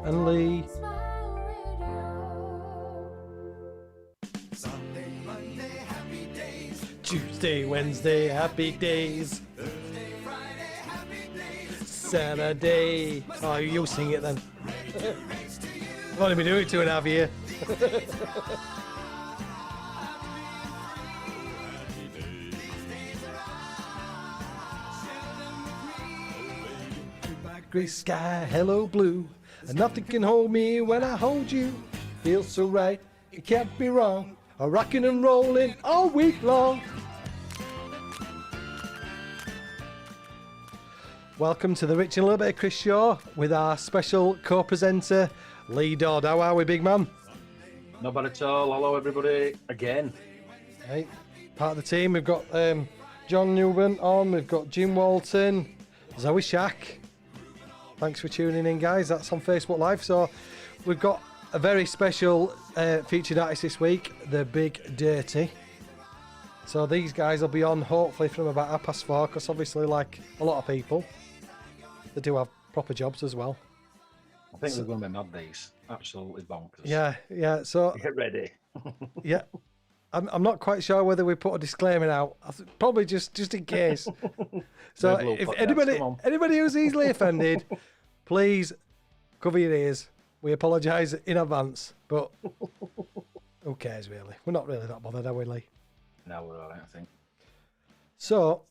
and Lee. Tuesday, Wednesday, happy days. Saturday. Oh, you'll sing it then. I've only been doing it 2.5 years. Grey sky, hello blue, and nothing can hold me when I hold you. Feels so right, it can't be wrong. I'm rocking and rolling all week long. Welcome to the Rich and a Little Bit of Chris Show with our special co-presenter, Lee Dodd. How are we, big man? Not bad at all. Hello, everybody, again. Hey, part of the team, we've got John Newman on, we've got Jim Walton, Zoe Shack. Thanks for tuning in, guys. That's on Facebook Live. So we've got a very special featured artist this week, the Big Dirty. So these guys will be on hopefully from about 4:30, because obviously, like a lot of people, they do have proper jobs as well. I think they're going to be mad, these. Absolutely bonkers. Yeah. So get ready. Yeah. I'm not quite sure whether we put a disclaimer out. Probably just in case. So if anybody who's easily offended, please cover your ears. We apologise in advance, but who cares really? We're not really that bothered, are we, Lee? No, we're alright, I think. So,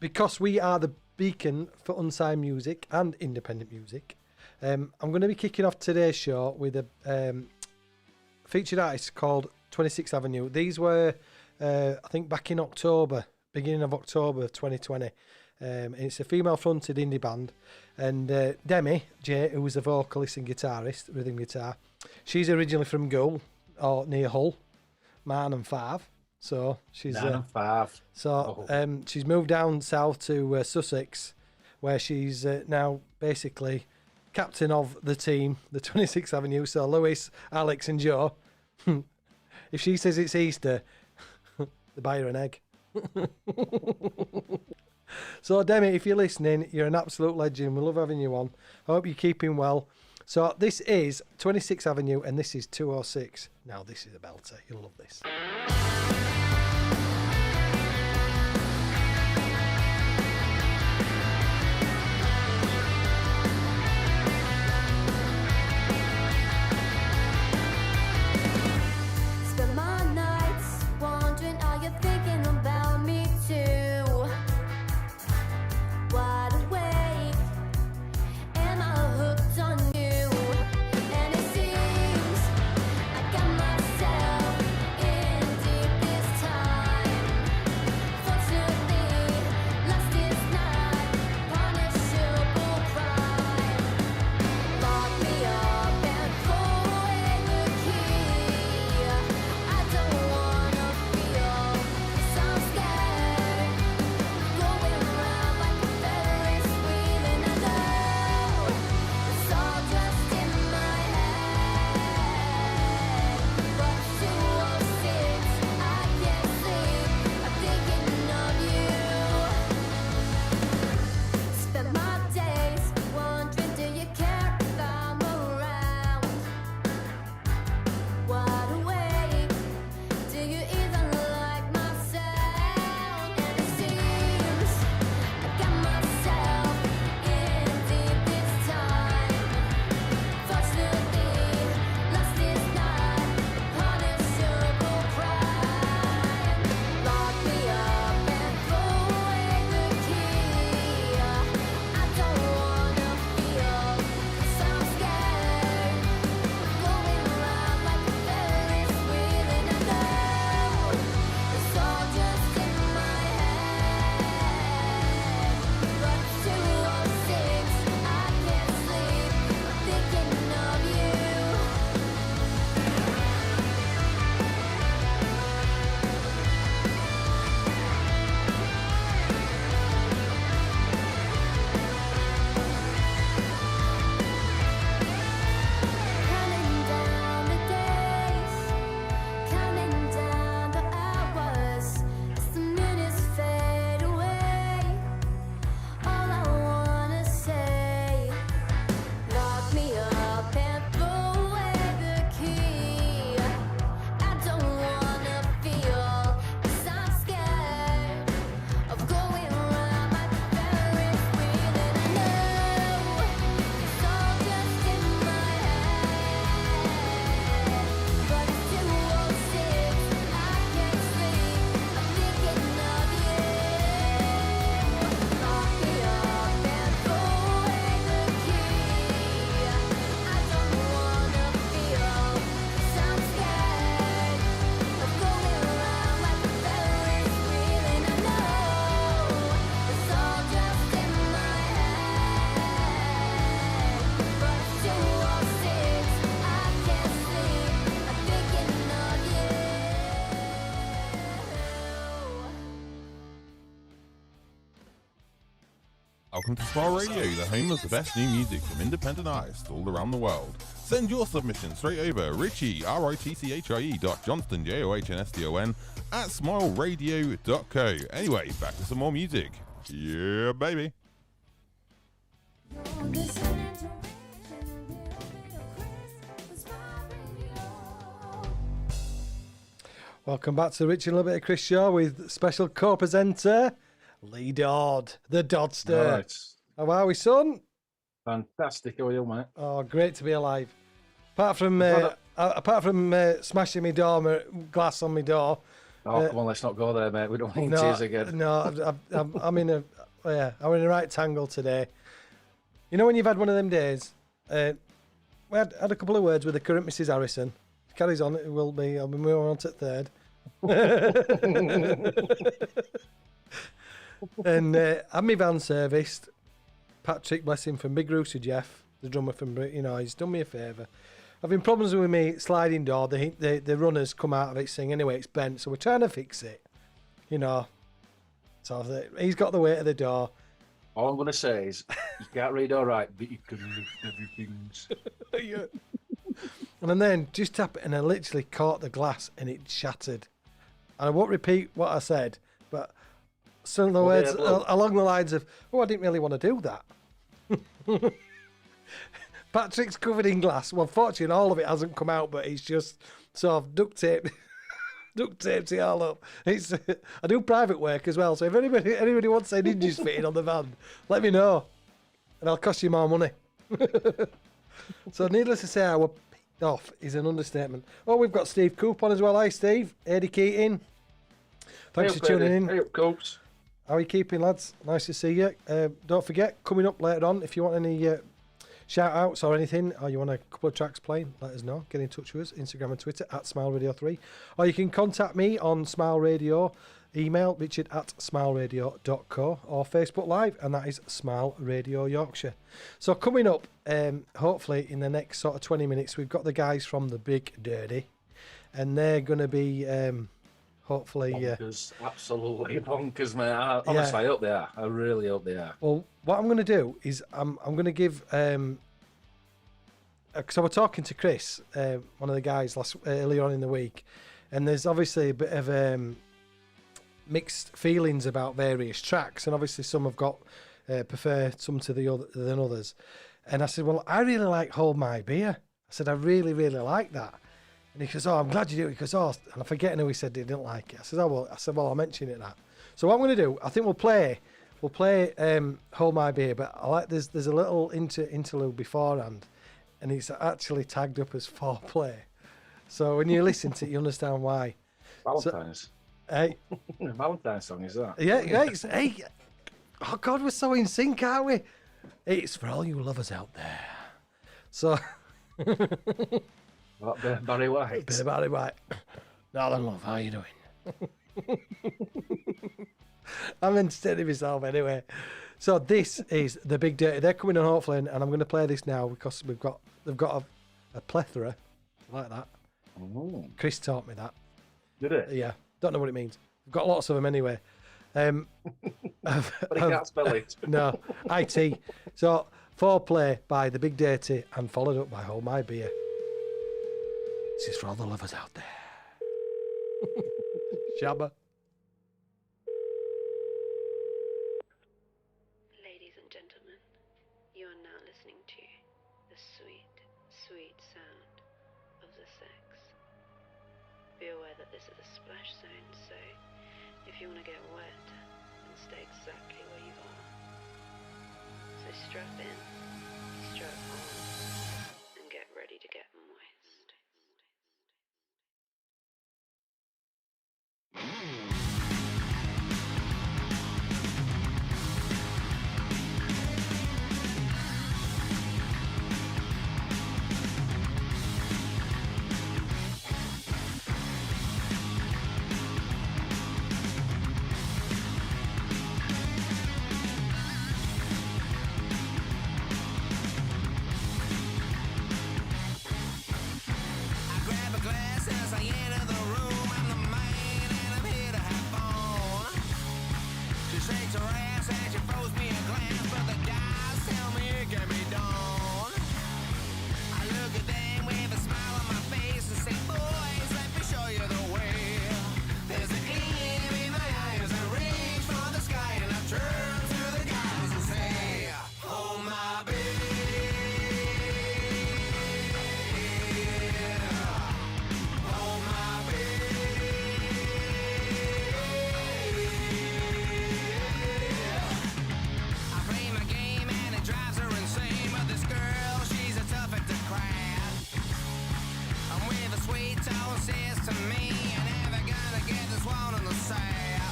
because we are the beacon for unsigned music and independent music, I'm going to be kicking off today's show with a featured artist called 26th Avenue. These were, I think, back in October, beginning of October 2020. And it's a female-fronted indie band. And Demi J, who was a vocalist and guitarist, rhythm guitar, she's originally from Goole, or near Hull, Man and Five. So she's she's moved down south to Sussex, where she's now basically captain of the team, the 26th Avenue. So Lewis, Alex, and Joe. If she says it's Easter, they buy her an egg. So Demi, if you're listening, you're an absolute legend. We love having you on. I hope you're keeping well. So this is 26th Avenue, and this is 206. Now this is a belter. You'll love this. Deep Welcome to Smile Radio, the home of the best new music from independent artists all around the world. Send your submission straight over Richie, RITCHIE.Johnston, JOHNSTON, at smileradio.co. Anyway, back to some more music. Yeah, baby. Welcome back to Rich and a Little Bit of Chris Shaw with special co-presenter Lee Dodd, the Dodster. Right. How are we, son? Fantastic. How are you, mate? Oh, great to be alive. Apart from smashing my glass on my door. Oh, come on, let's not go there, mate. We don't need tears again. No, I'm in a I'm in a right tangle today. You know when you've had one of them days? We had a couple of words with the current Mrs. Harrison. Carries on. It will be. I'll be moving on to third. And had my van serviced. Patrick, bless him, from Big Rooster Jeff, the drummer from, he's done me a favour. Having problems with me sliding door. The runners come out of it saying, anyway, it's bent, so we're trying to fix it. So he's got the weight of the door. All I'm going to say is, you can't read all right, but you can lift everything. Yeah. And then just tap it, and I literally caught the glass, and it shattered. And I won't repeat what I said, but some of the words along the lines of, I didn't really want to do that. Patrick's covered in glass. Well, fortunately, all of it hasn't come out, but it's just sort of duct taped it all up. I do private work as well, so if anybody wants any hinges fitted on the van, let me know, and I'll cost you more money. So needless to say, our picked off is an understatement. Oh, we've got Steve Coop on as well. Hi, Steve. Eddie Keating. Thanks for tuning in. Hey up, Coops. How are you keeping, lads? Nice to see you. Don't forget, coming up later on, if you want any shout-outs or anything, or you want a couple of tracks playing, let us know. Get in touch with us, Instagram and Twitter, at SmileRadio3. Or you can contact me on Smile Radio, email richard@smileradio.co, or Facebook Live, and that is Smile Radio Yorkshire. So coming up, hopefully in the next sort of 20 minutes, we've got the guys from The Big Dirty, and they're going to be... hopefully, bonkers, absolutely bonkers, mate. Honestly, I hope they are. I really hope they are. Well, what I'm going to do is I'm going to give because I was talking to Chris, one of the guys earlier on in the week, and there's obviously a bit of mixed feelings about various tracks, and obviously some have got prefer some to the other than others. And I said, well, I really like Hold My Beer. I said, I really, really like that. And he goes, oh, I'm glad you do it. He goes, oh, and I'm forgetting who he said he didn't like it. I said, well, I'll mention it that. So what I'm going to do, I think we'll play Hold My Beer, but I like there's a little interlude beforehand, and it's actually tagged up as foreplay. So when you listen to it, you understand why. Valentine's. Hey, Valentine's song is that? Yeah. Hey, oh God, we're so in sync, aren't we? It's for all you lovers out there. So. What, bit of Barry White? Bit of Barry White. Northern Love, how are you doing? I'm entertaining myself anyway. So this is The Big Dirty. They're coming on hopefully, and I'm going to play this now because they've got a plethora like that. Ooh. Chris taught me that. Did it? Yeah. Don't know what it means. We've got lots of them anyway. But he can't spell it. No. IT. So Foreplay by The Big Dirty and followed up by Hold My Beer. This is for all the lovers out there. Shabba. Ladies and gentlemen, you are now listening to the sweet, sweet sound of the sex. Be aware that this is a splash zone, so if you want to get wet, then stay exactly where you are. So strap in, strap on, and get ready to get moist. to me. You're never gonna get this one on the side.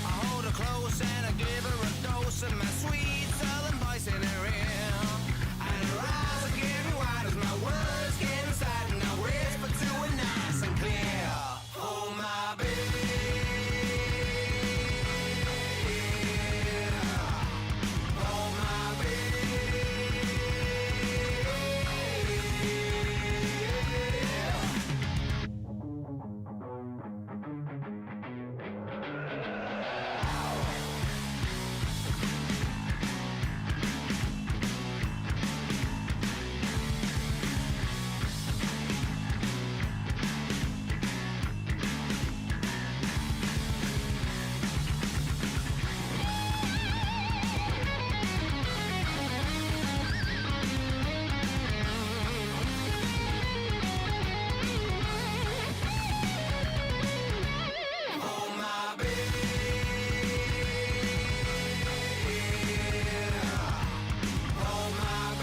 I hold her close and I give her a dose of my sweet southern voice in her ear. And her eyes are getting wide as my words get inside, and I whisper to her nice and clear. Oh my baby. Oh my baby. Oh my baby. Oh my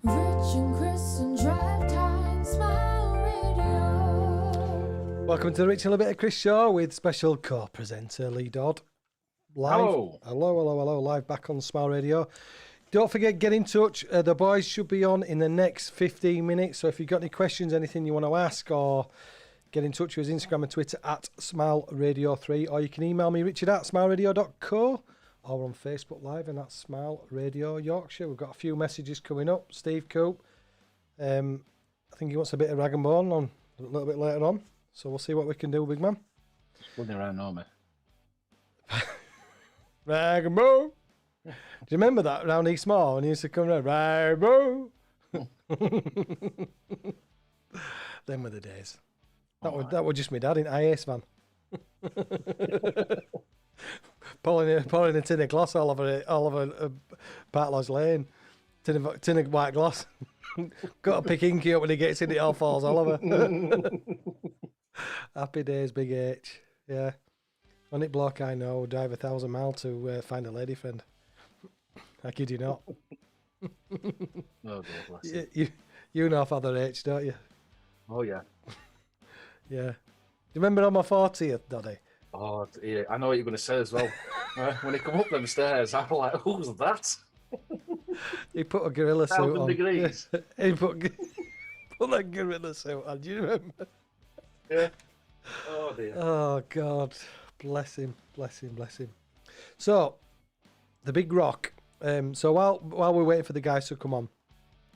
Rich and Chris and Drive Time Smile Radio. Welcome to the Rich and a Little Bit of Chris show with special co-presenter Lee Dodd. Live. Hello, live back on Smile Radio. Don't forget, get in touch. The boys should be on in the next 15 minutes. So if you've got any questions, anything you want to ask, or get in touch with us, Instagram and Twitter at Smile Radio 3, or you can email me, Richard at smileradio.co, or on Facebook Live, and that's Smile Radio Yorkshire. We've got a few messages coming up. Steve Coop, I think he wants a bit of rag and bone on a little bit later on. So we'll see what we can do, big man. Running around Norman. Rag and bone. Do you remember that round East Mall when he used to come around? Rag and bone. Them were the days. That was just my dad in IS van. pouring a tin of gloss all over Bartlow's Lane. Tin of white gloss. Got to pick Inky up when he gets in, it all falls all over. Happy days, Big H. Yeah. Only bloke I know would drive 1,000 miles to find a lady friend. I kid you not. Oh, God bless him. You know Father H, don't you? Oh, yeah. Yeah. Do you remember on my 40th, Daddy? Oh, yeah. I know what you're going to say as well. When he come up them stairs, I'm like, who's that? He put a gorilla suit 1,000 on. degrees. He put that gorilla suit on. Do you remember? Yeah. Oh, dear. Oh, God. Bless him. Bless him. Bless him. So, the Big Rock. So while we're waiting for the guys to come on,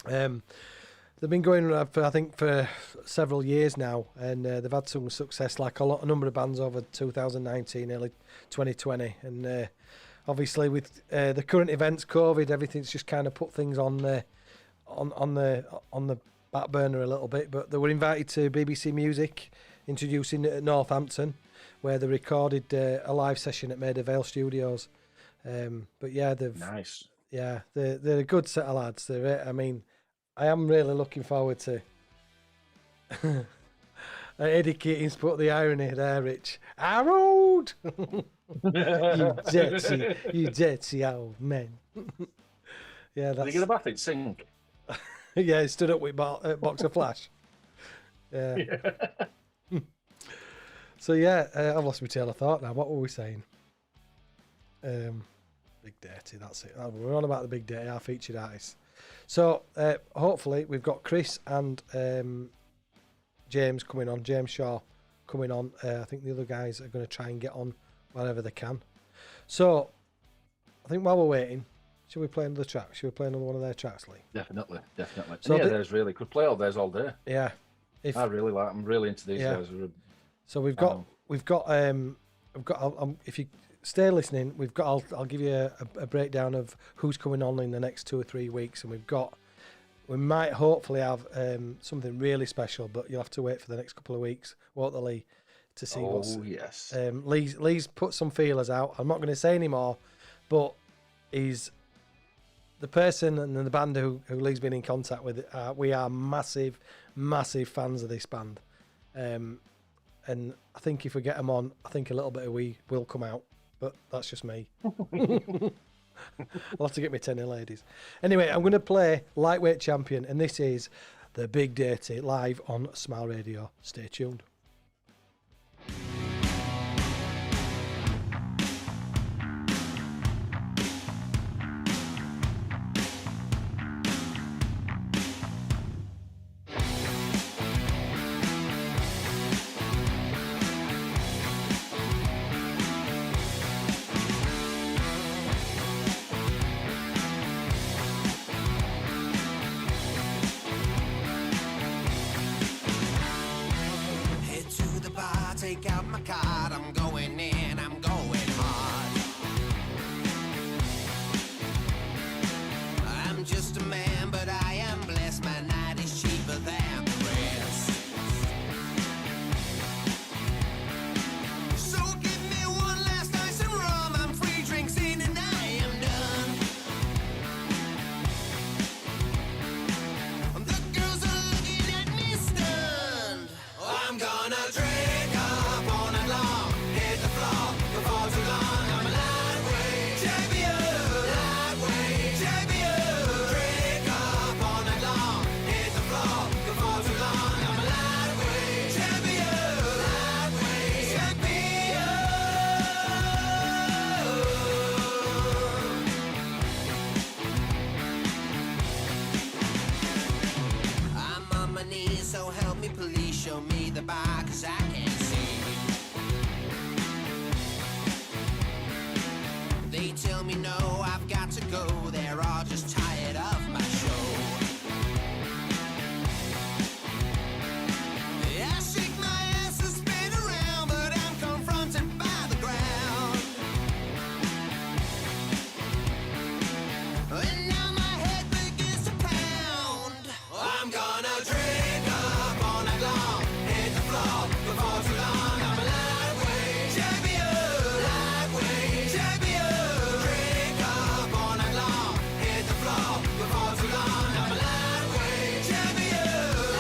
they've been going for several years now, and they've had some success, like a number of bands over 2019, early 2020, and obviously with the current events, COVID, everything's just kind of put things on the back burner a little bit. But they were invited to BBC Music, introducing at Northampton, where they recorded a live session at Maida Vale Studios. But yeah, Nice. Yeah, they're a good set of lads. I mean, I am really looking forward to Eddie Keating's put the irony there, Rich. Harold! you dirty old men. Yeah, Did that's... he get a bath in sink? Yeah, he stood up with Boxer Flash. Yeah. So yeah, I've lost my train of thought now. What were we saying? Big Dirty, that's it. We're on about the Big Dirty, our featured artists. So hopefully we've got Chris and James coming on, James Shaw coming on. I think the other guys are going to try and get on wherever they can. So I think while we're waiting, should we play another track? Should we play another one of their tracks, Lee? Definitely. So yeah, there's really could play all theirs all day. Yeah. I'm really into these guys. So we've got if you stay listening, I'll give you a breakdown of who's coming on in the next 2 or 3 weeks, and we've got we might hopefully have something really special, but you'll have to wait for the next couple of weeks, won't there, Lee, to see what's. Oh, yes. Lee's put some feelers out. I'm not going to say any more, but he's the person and the band who Lee's been in contact with. We are massive, massive fans of this band. And I think if we get them on, I think a little bit of we will come out, but that's just me. I'll have to get my tenor ladies. Anyway, I'm going to play Lightweight Champion, and this is The Big Dirty live on Smile Radio. Stay tuned. Head to the bar, take out my card. I'm going in, I'm going hard. I'm just a man, but I am blessed. My night is cheaper than the rest. So give me one last ice and rum. I'm free drinks in and I am done. The girls are looking at me stunned. I'm gonna drink up all night long, hit the floor before too long. I'm a lightweight champion, lightweight champion. Drink up all night long, hit the floor before too long. I'm a lightweight champion, lightweight champion. I'm on my knees, so help me please, show me the bar, 'cause I can't see. They tell me no, I've got to go, they're all just tired of my show. I shake my ass and spin around, but I'm confronted by the ground. And now my head begins to pound. I'm gonna drink up all night long, hit the floor before too long. I'm a lightweight champion, lightweight champion. Drink up all night long, hit the floor before too long. I'm a lightweight champion,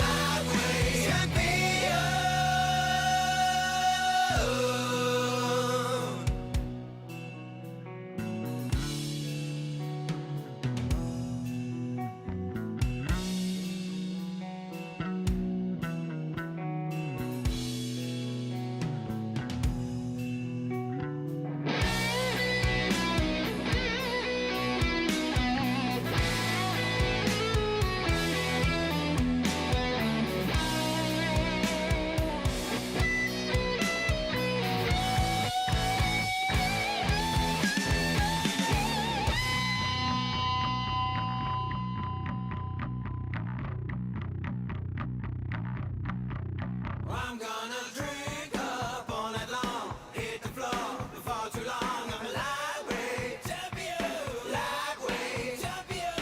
lightweight champion. I'm gonna drink up all night long, hit the floor before too long. I'm a lightweight champion, lightweight champion.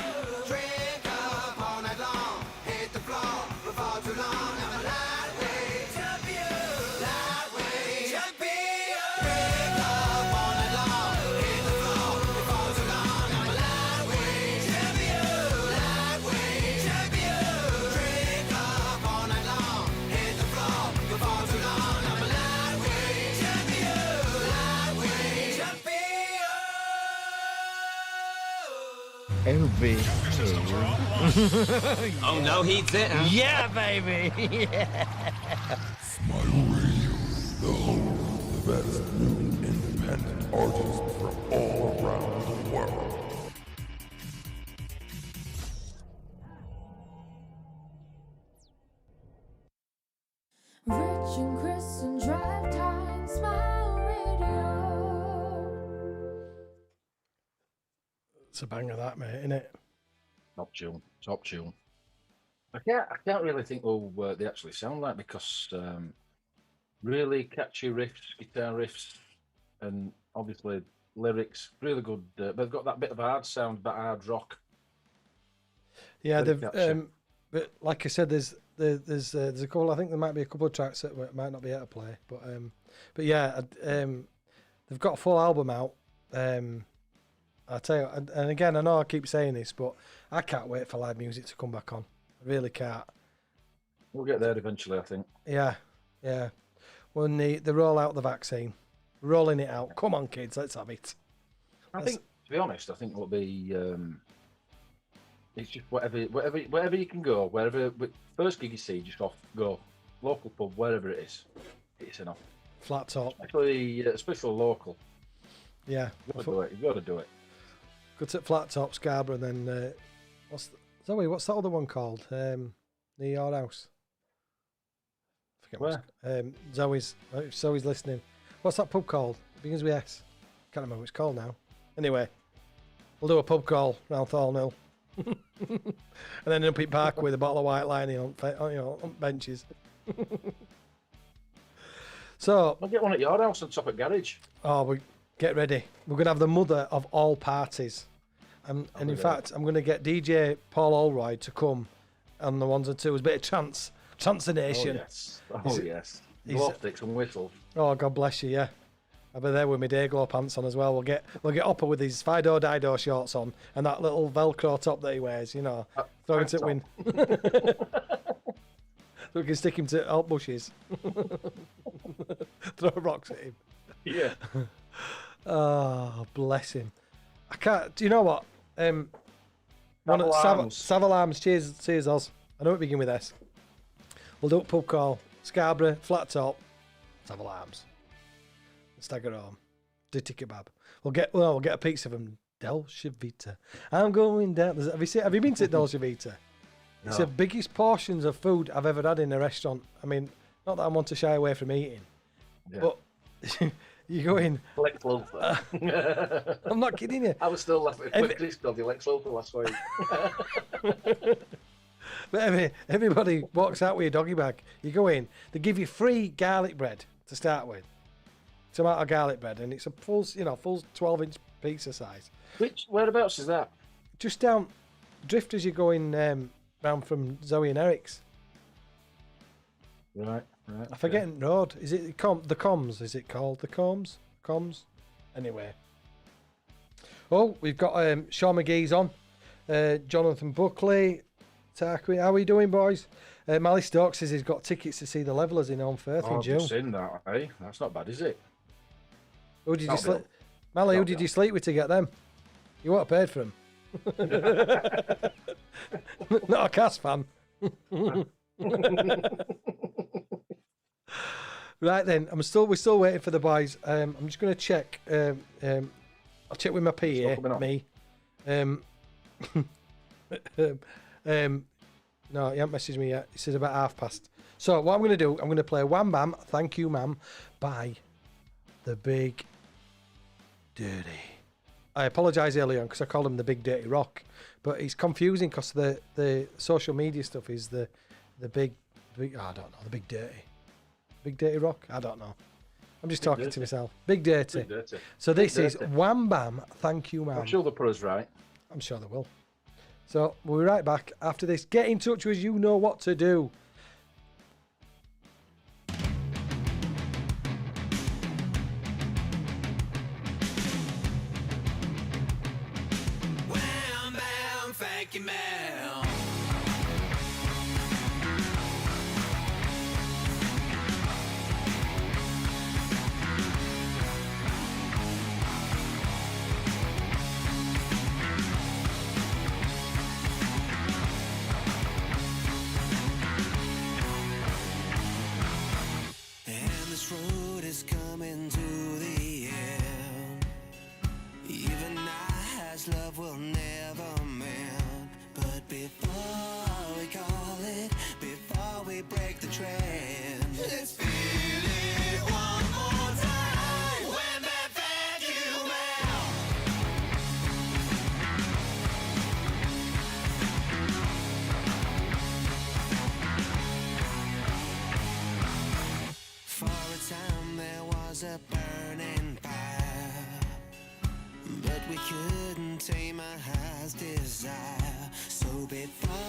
Drink up all night long, hit the floor before too long. I'm a lightweight champion, lightweight champion. Drink up all night long, hit the floor before too long. I'm a lightweight champion, lightweight champion. Drink up all night long, hit the floor before too long. I'm a lightweight champion, lightweight champion. Oh no, he's it. Huh? Yeah, baby. Smile Radio, the home of the best new independent artists from all around the world. Rich and Chris and Drive Time, Smile Radio. It's a banger, that, mate, isn't it? Top tune, top tune. I can't really think what they actually sound like, because really catchy riffs, guitar riffs, and obviously lyrics, really good. But they've got that bit of hard sound, that hard rock. Yeah, Very they've. catchy. But like I said, there's a couple. I think there might be a couple of tracks that might not be able to play. But yeah, they've got a full album out. I tell you, and again, I know I keep saying this, but I can't wait for live music to come back on. I really can't. We'll get there eventually, I think. Yeah. When they roll out the vaccine, rolling it out. Come on, kids, let's have it. I think, to be honest, I think it'll be. It's just wherever you can go, wherever first gig you see, just go local pub, wherever it is. It's enough. Flat top. Especially local. Yeah. You've got to do it. Go to Flat Top, Scarborough, and then what's that other one called? Near your house. Where? Zoe's listening. What's that pub called? It begins with S. Can't remember what it's called now. Anyway, we'll do a pub call round Thornhill. And then up in Park with a bottle of white lining on benches. So I'll get one at your house on top of garage. we get ready. We're gonna have the mother of all parties, and in fact, I'm gonna get DJ Paul Allroyd to come on the ones and twos. A bit of transonation. Yes. Blow sticks and whistles. Oh, God bless you. Yeah, I'll be there with my Dayglow pants on as well. We'll get Hopper with his Fido Dido shorts on and that little Velcro top that he wears. You know, throwing to win. So we can stick him to alt bushes. Throw rocks at him. Yeah. Oh, bless him. I can't. Do you know what? Arms. Savile Arms. Cheers, Oz. I know it begin with S. We'll do a pub call. Scarborough, Flat Top, Savile Arms. Stagger home. Ditty kebab. We'll get a pizza from Dolce Vita. I'm going down. Have you been to Dolce Vita? No. It's the biggest portions of food I've ever had in a restaurant. I mean, not that I want to shy away from eating, but you go in. Lex Luthor. I'm not kidding you. I was still laughing at Chris Doddy Lex Luthor last week. But everybody walks out with a doggy bag. You go in, they give you free garlic bread to start with. Tomato garlic bread, and it's a full 12-inch pizza size. Whereabouts is that? Just down Drift as you're going round from Zoe and Eric's. Right. I forget the road. Is it the Coms? Is it called the Coms? Anyway. Oh, we've got Sean McGee's on. Jonathan Buckley. Tarquin. How are we doing, boys? Mally Stokes says he's got tickets to see the Levellers in on Firth in June. I've seen that, eh? That's not bad, is it? Who did you sleep? Mally, who did you sleep with to get them? You weren't paid for them. Not a Cass fan. Right then, we're still waiting for the boys. I'm just going to check. I'll check with my PA, me. No, he hasn't messaged me yet. He says about past. So what I'm going to do, I'm going to play Wham Bam, Thank You Ma'am, by The Big Dirty. I apologise earlier on because I called him The Big Dirty Rock, but it's confusing because the social media stuff is the big I don't know, The Big Dirty. Big Dirty Rock? I don't know. I'm just talking to myself. Big Dirty. So this is Wham Bam, Thank You Ma'am. I'm sure they'll put us right. I'm sure they will. So we'll be right back after this. Get in touch with us. You know what to do. Wham, bam, thank you, ma'am. This road is coming to the end. Even as love will never mend. But before we call it, before we break the trend, let's feel it one more time. Wham, bam, thank you, ma'am. For a time there was a burning fire, but we couldn't tame our heart's desire. So before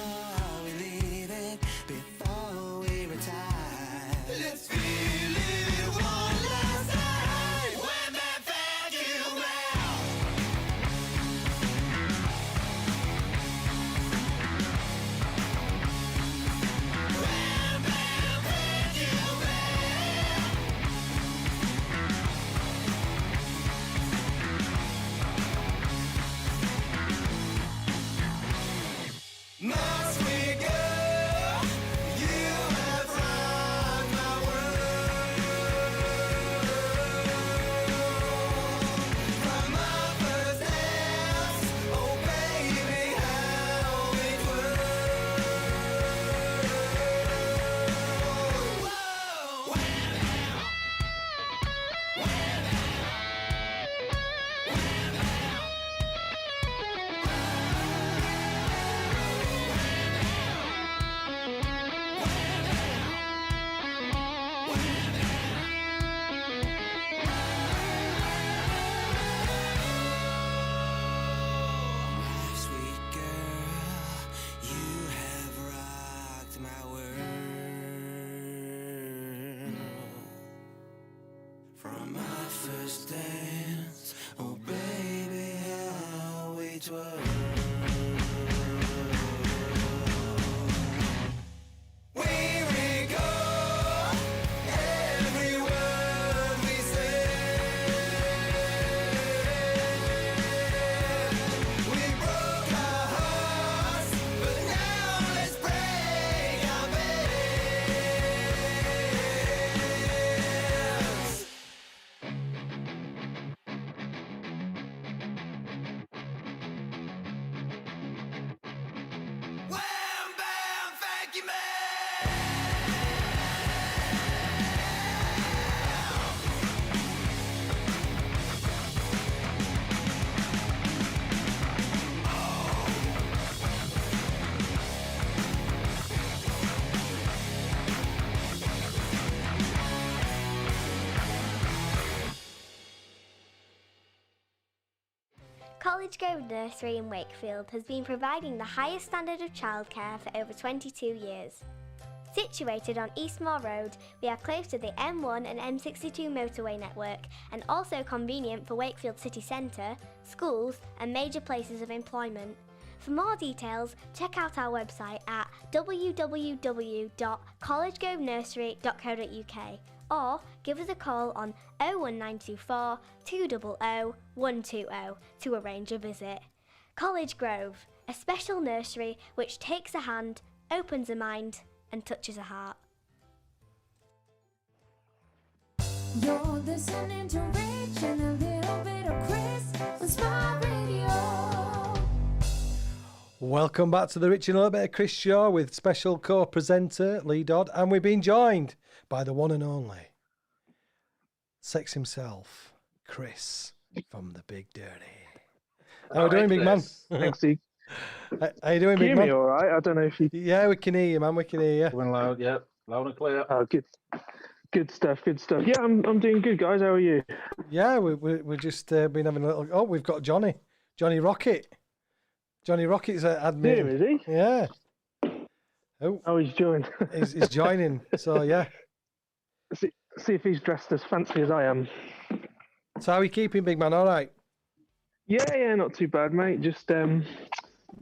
From our first dance, oh baby, how we twirl. Where we go, every word we say. We broke our hearts, but now let's break our beds. Wham, bam, thank you, man. College Grove Nursery in Wakefield has been providing the highest standard of childcare for over 22 years. Situated on Eastmoor Road, we are close to the M1 and M62 motorway network and also convenient for Wakefield city centre, schools and major places of employment. For more details, check out our website at www.collegegrovenursery.co.uk or give us a call on 01924 200 120 to arrange a visit. College Grove, a special nursery which takes a hand, opens a mind and touches a heart. You're listening to Rich and a little bit of Chris on Smile Radio. Welcome back to the Rich and a Little Bit of Chris show with special co-presenter Lee Dodd, and we've been joined by the one and only Sex himself, Chris from the Big Dirty. How are you doing, big man? Thanks, Steve. How you doing, Can big you hear man? me all right? I don't know if you... Yeah, we can hear you, man. We can hear you. Going loud, yeah. Loud and clear. Oh, good. Good stuff, good stuff. Yeah, I'm doing good, guys. How are you? Yeah, we're just been having a little. Oh, we've got Johnny Rocket. Johnny Rocket's admin. Here, is he? Yeah. Oh, he's joined. He's joining. So yeah. See if he's dressed as fancy as I am. So how are you keeping, big man? All right. Yeah, not too bad, mate. Just trying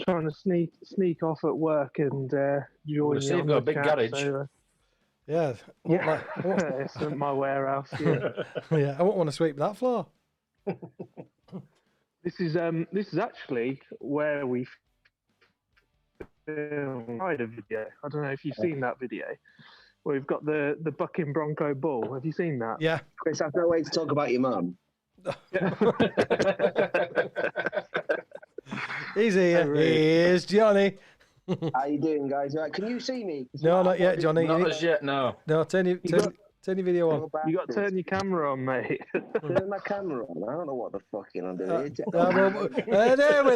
to sneak off at work and join see you you've on got a the big chat, garage. So, Yeah. yeah, it's my warehouse. Yeah. Yeah. I won't want to sweep that floor. This is actually where we filmed a video. I don't know if you've seen that video. We've got the Bucking Bronco Bull. Have you seen that? Yeah. Chris, I can't wait to talk about your mum. He's here. Here's Johnny. How you doing, guys? Right, can you see me? No, not yet, Johnny. Not as yet, no. No, turn your video on. You got to turn your camera on, mate. Turn my camera on. I don't know what the fucking I'm doing.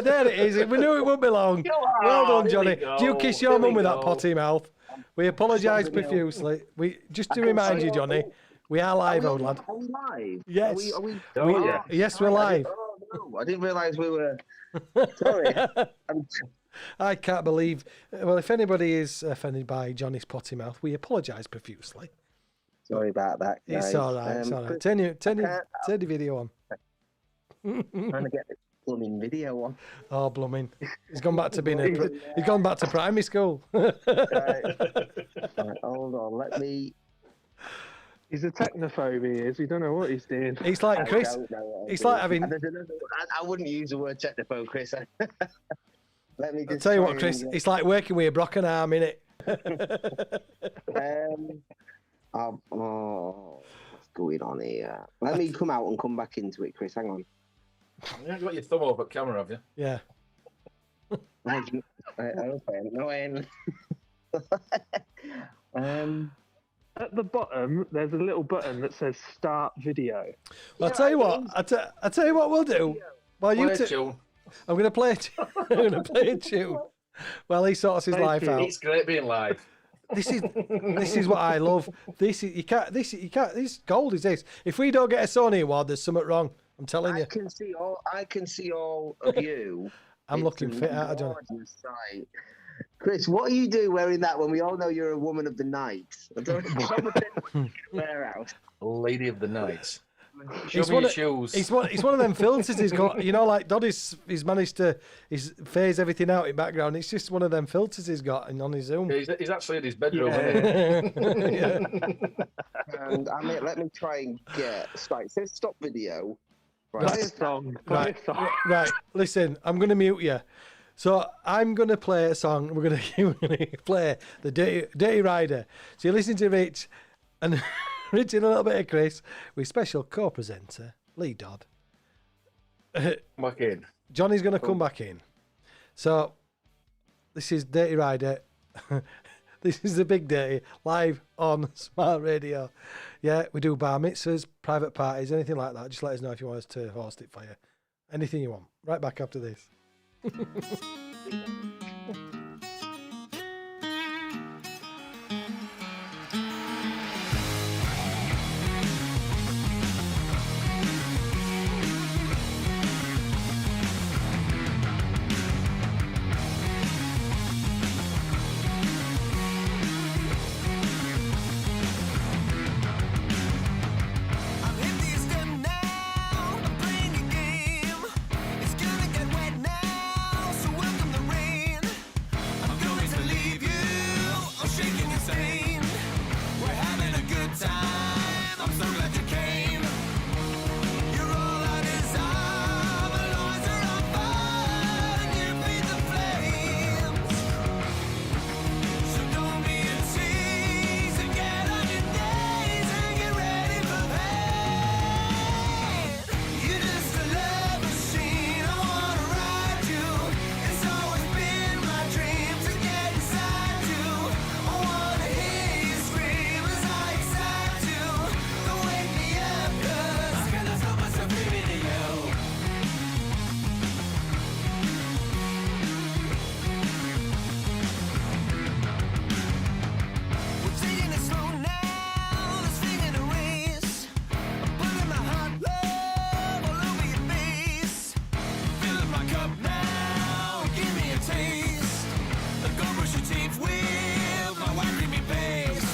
There it is. We knew it wouldn't be long. Well done, Johnny. Do you kiss your mum with that potty mouth? We apologise profusely. We just to remind you, Johnny, we are live, old lad. Are we live? Yes. Are we... Yes, we're live. I didn't realise we were. Sorry. I can't believe. Well, if anybody is offended by Johnny's potty mouth, we apologise profusely. Sorry about that, guys. It's all right. It's all right. Turn the video on. Trying to get the blooming video on. Oh, blooming! He's gone back to being he's gone back to primary school. Right, hold on. Let me. He's a technophobe, he is. We don't know what he's doing. It's like Chris. It's like having. I wouldn't use the word technophobe, Chris. Let me just. I'll tell you what, Chris. It's like working with a broken arm, innit? What's going on here? Let me come out and come back into it, Chris. Hang on. You haven't got your thumb over camera, have you? Yeah. At the bottom, there's a little button that says Start Video. Well, I'll tell you what. I'll tell you what we'll do. Well, Play a tune. I'm going to play it. I'm going to play a tune. Well, he sorts his life out. It's great being live. This is what I love. This gold is this. If we don't get a Sony award, there's something wrong. I'm telling you. I can see all of you. I'm looking fit out of Johnny. Chris, what do you do wearing that when we all know you're a woman of the night? I don't know. Warehouse. Lady of the night. Show It's me one your of- shoes. It's one of them filters he's got. You know, like Doddy's, he's managed to phase everything out in background. It's just one of them filters he's got on his Zoom. He's actually in his bedroom. Yeah. Isn't he? Yeah. And let me try and get. Right, it says stop video. Play Right. a song. Right, right. Listen, I'm going to mute you. So I'm going to play a song. We're going to play the Dirty Rider. So you listen to Rich and Rich and a little bit of Chris with special co-presenter Lee Dodd. Back in. Johnny's going to come back in. So this is Dirty Rider. This is the Big Dirty live on Smart Radio. Yeah, we do bar mitzvahs, private parties, anything like that. Just let us know if you want us to host it for you. Anything you want. Right back after this. I'm in the stem now, I'm playing a game. It's gonna get wet now, so welcome the rain. I'm going to leave you, I'm shaking and stained. We're having a good time, I'm so glad you came. You're all I desire, my lines are on fire, and you feed the flames. So don't be a tease and get on your knees and get ready for pain. You're just a love machine, I wanna ride you. It's always been my dream to get inside you. I wanna hear you scream as I excite you. Don't wake me up 'cause I cannot stop myself dreaming of you. We're taking it slow now, let's sing in a race. I'm putting my hot love all over your face. Filling my cup now, give me a taste. Go brush your teeth with my white creamy paste.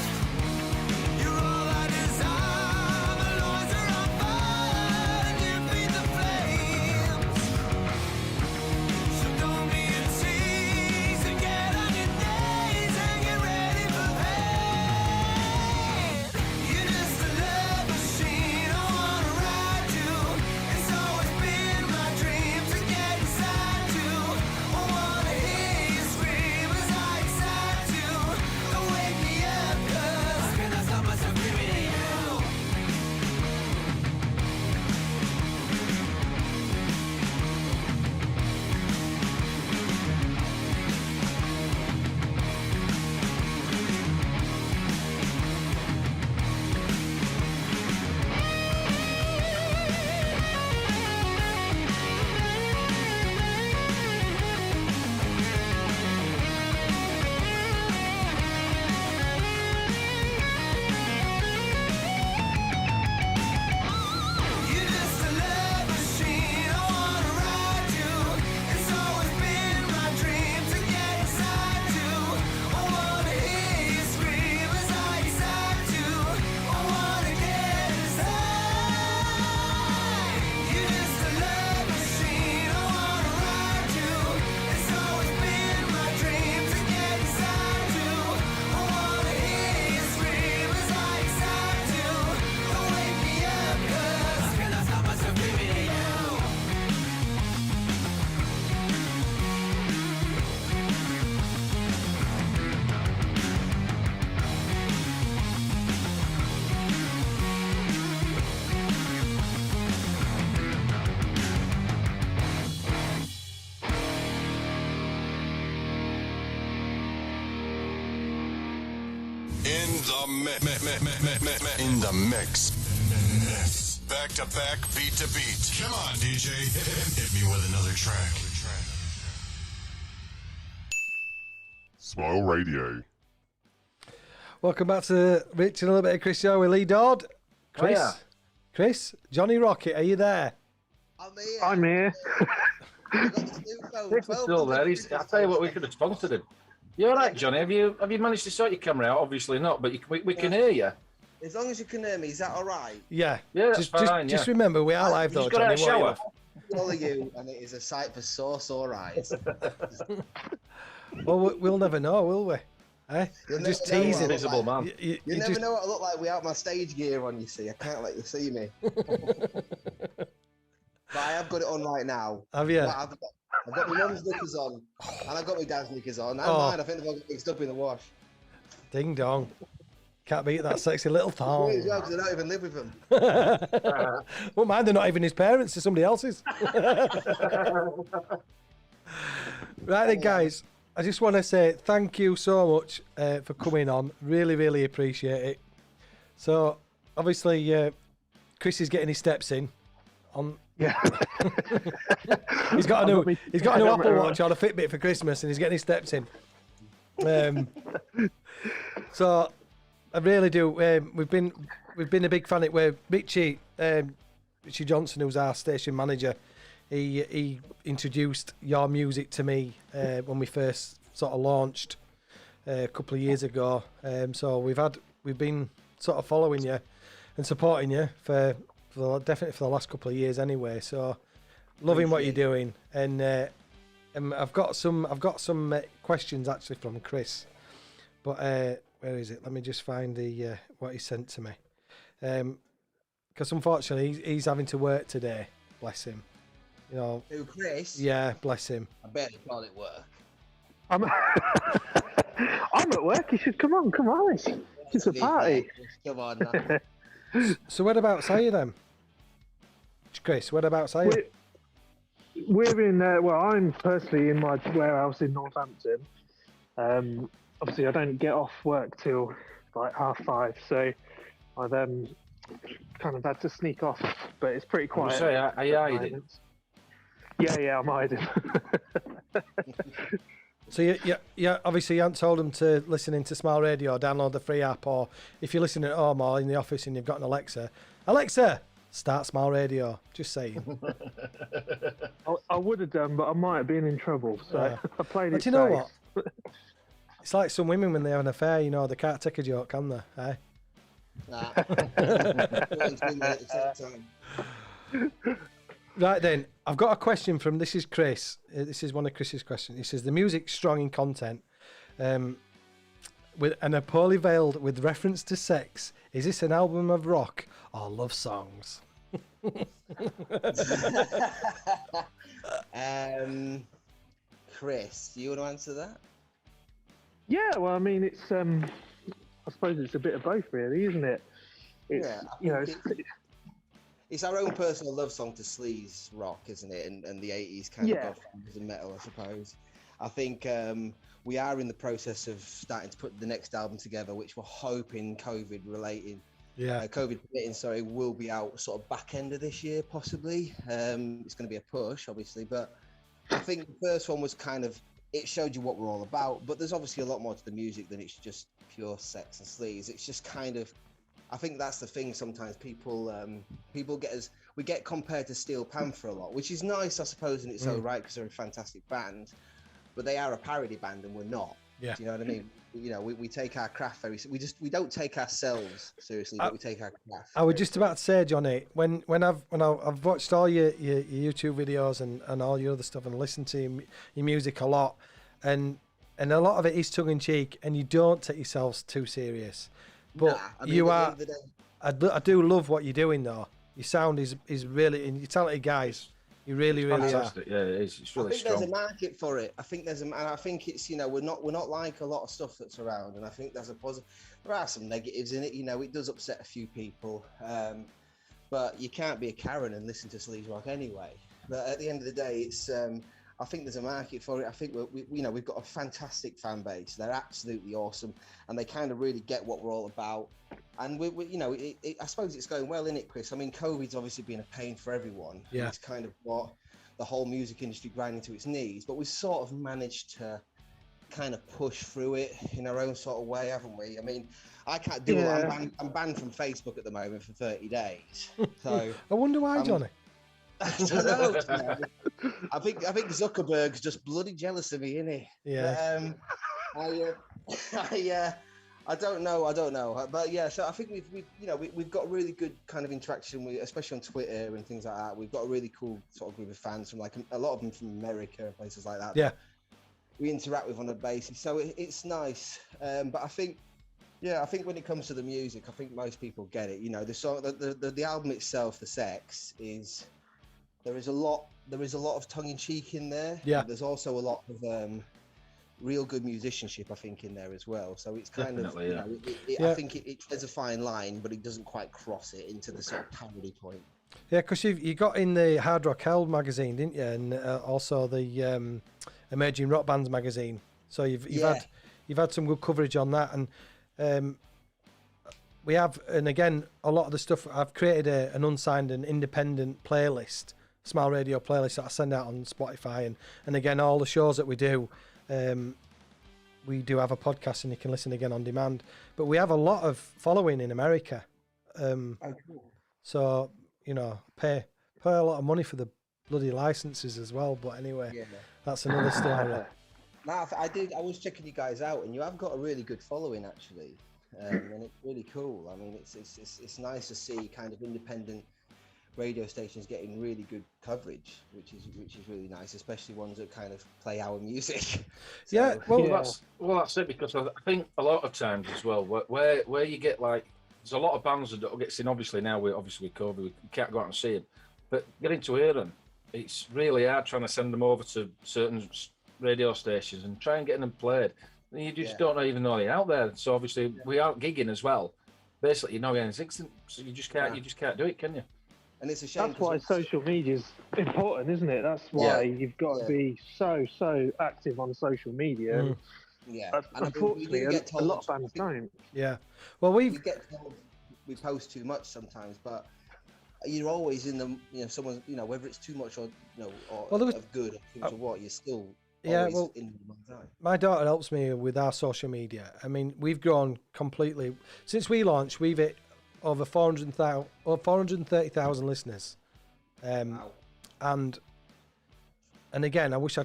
You're all I desire, my lines are on fire, and you feed the flames. So don't be a tease and get on your knees and get ready for pain. You're just a love machine, I wanna ride you. It's always been my dream to get inside you. I wanna hear you scream as I excite you. Don't wake me up 'cause I cannot stop myself dreaming of you. You're just a love machine, I wanna ride you. It's always been my dream to get inside you. I wanna hear you scream as I excite you. I wanna get inside. You're just a love machine, I wanna ride you. It's always been my dream to get inside you. I wanna hear you scream as I excite you. Don't wake me up 'cause I cannot stop myself dreaming of you. In the mix. Back to back, beat to beat. Come on, DJ. Hit me with another track. Smile Radio. Welcome back to Rich and a little bit of Chris Show with Lee Dodd. Chris, Hiya. Chris, Johnny Rocket, are you there? I'm here. Chris is still there. I tell you what, we could have sponsored him. You all right, Johnny? Have you managed to sort your camera out? Obviously not, but we can hear you. As long as you can hear me, is that all right? Yeah. Yeah, that's Just fine, just yeah. remember, we are live though, Just got out Johnny. of what are shower. you- All of you, and it is a sight for sore, sore eyes. Well, we'll never know, will we? Eh? You'll Just never know teasing. what I look Invisible like. man. You You never just- know what I look like without my stage gear on, you see. I can't let you see me. But I have got it on right now. Have you? But I've got my mum's knickers on, and I've got my dad's knickers on. And Oh. mine, I think they've all got mixed up in the wash. Ding dong. Can't beat that sexy little Weird thong. as well, 'cause I don't even live with them. Well, mine, they're not even his parents, they're somebody else's. Right then, guys, I just want to say thank you so much for coming on. Really, really appreciate it. So, obviously, Chris is getting his steps in. On Yeah. he's got a I've new got my- Apple Watch on a Fitbit for Christmas, and he's getting his steps in. So I really do. We've been a big fan of it. Where Richie Johnson, who's our station manager, he introduced your music to me when we first sort of launched a couple of years ago. So we've been sort of following you and supporting you for definitely for the last couple of years anyway. So loving what you're doing, and I've got some questions actually from Chris, but where is it? Let me just find the what he sent to me, because unfortunately he's having to work today. Bless him. You know. Who, Chris? Yeah, bless him. I bet he called it work. I'm at work. You should come on. It's a party. Come on now. So whereabouts are you then, Chris? Whereabouts are you? We're in. Well, I'm personally in my warehouse in Northampton. Obviously, I don't get off work till like 5:30, so I've kind of had to sneak off. But it's pretty quiet. Say, are you hiding? Yeah, I'm hiding. So you obviously you haven't told them to listen into Smile Radio or download the free app, or if you're listening at home or in the office and you've got an Alexa, start Smile Radio. Just saying. I would have done, but I might have been in trouble. So Yeah. I played But it you know safe. what? It's like some women when they have an affair, you know, they can't take a joke, can they? Eh? Nah. Right then, I've got a question from, this is Chris. This is one of Chris's questions. He says, the music's strong in content, with and are poorly veiled with reference to sex. Is this an album of rock or love songs? Chris, do you want to answer that? Yeah, well, I mean, it's. I suppose it's a bit of both, really, isn't it? It's, Yeah, I you know, think it's our own personal love song to sleaze rock, isn't it? And the 80s kind Yeah. of rock and metal, I suppose. I think we are in the process of starting to put the next album together, which we're hoping COVID permitting, sorry, will be out sort of back end of this year, possibly. It's going to be a push, obviously, but I think the first one was kind of, it showed you what we're all about, but there's obviously a lot more to the music than it's just pure sex and sleaze. It's just kind of, I think that's the thing. Sometimes people we get compared to Steel Panther a lot, which is nice, I suppose, in its own right, because they're a fantastic band, but they are a parody band and we're not. Yeah. Do you know what I mean? You know, we take our craft very, we don't take ourselves seriously, but we take our craft. I was just about to say, Johnny, when I've watched all your YouTube videos and all your other stuff and listened to your music a lot, and a lot of it is tongue in cheek, and you don't take yourselves too serious. But Nah, I mean, you at the are. end of the day- I do love what you're doing though. Your sound is really, and you're talented guys. You really are. Fantastic. Yeah, it's really I think strong. there's a market for it. I think and I think it's, you know, we're not like a lot of stuff that's around, and I think there's a positive. There are some negatives in it, you know. It does upset a few people, but you can't be a Karen and listen to sleaze rock anyway. But at the end of the day, it's. I think there's a market for it. I think we've got a fantastic fan base. They're absolutely awesome, and they kind of really get what we're all about. And we you know, I suppose it's going well, isn't it, Chris? I mean, COVID's obviously been a pain for everyone. Yeah. It's kind of what the whole music industry grinding to its knees, but we've sort of managed to kind of push through it in our own sort of way, haven't we? I mean, I can't do Yeah. it. I'm banned from Facebook at the moment for 30 days. So I wonder why, Johnny. I don't know. I think Zuckerberg's just bloody jealous of me, isn't he? Yeah. But, I don't know, but yeah. So I think we've got really good kind of interaction with, especially on Twitter and things like that. We've got a really cool sort of group of fans from like a lot of them from America and places like that. Yeah, we interact with on a basis, so it's nice. But I think when it comes to the music, I think most people get it. You know, the song, the album itself, The Sex, there is a lot of tongue in cheek in there. Yeah, there's also a lot of real good musicianship, I think, in there as well. So it's kind Definitely, of, I think it treads a fine line, but it doesn't quite cross it into the sort of parody point. Yeah, because you got in the Hard Rock Hell magazine, didn't you? And also the Emerging Rock Bands magazine. So you've had some good coverage on that, and we have, and again, a lot of the stuff I've created an unsigned and independent playlist, Smile Radio playlist that I send out on Spotify, and again, all the shows that we do. We do have a podcast and you can listen again on demand, but we have a lot of following in America. So, you know, pay a lot of money for the bloody licenses as well. But anyway, that's another story. I was checking you guys out, and you have got a really good following actually, and it's really cool. I mean, it's nice to see kind of independent radio stations getting really good coverage, which is really nice, especially ones that kind of play our music. That's it, because I think a lot of times as well, where you get like, there's a lot of bands that don't get seen. Obviously now with COVID, we can't go out and see them, but getting to hear them, it's really hard trying to send them over to certain radio stations and try and get them played. And you just don't even know they're out there. So obviously we are gigging as well. Basically, you know, so you just can't do it, can you? And it's a shame. That's why social media is important, isn't it? That's why you've got to be so active on social media. Unfortunately, a lot of bands don't. Yeah. Well, we post too much sometimes, but you're always in the, someone, whether it's too much or of good or too much of what, you're still always in the eye. My daughter helps me with our social media. I mean, we've grown completely since we launched. We've hit over 430,000 listeners, and again, I wish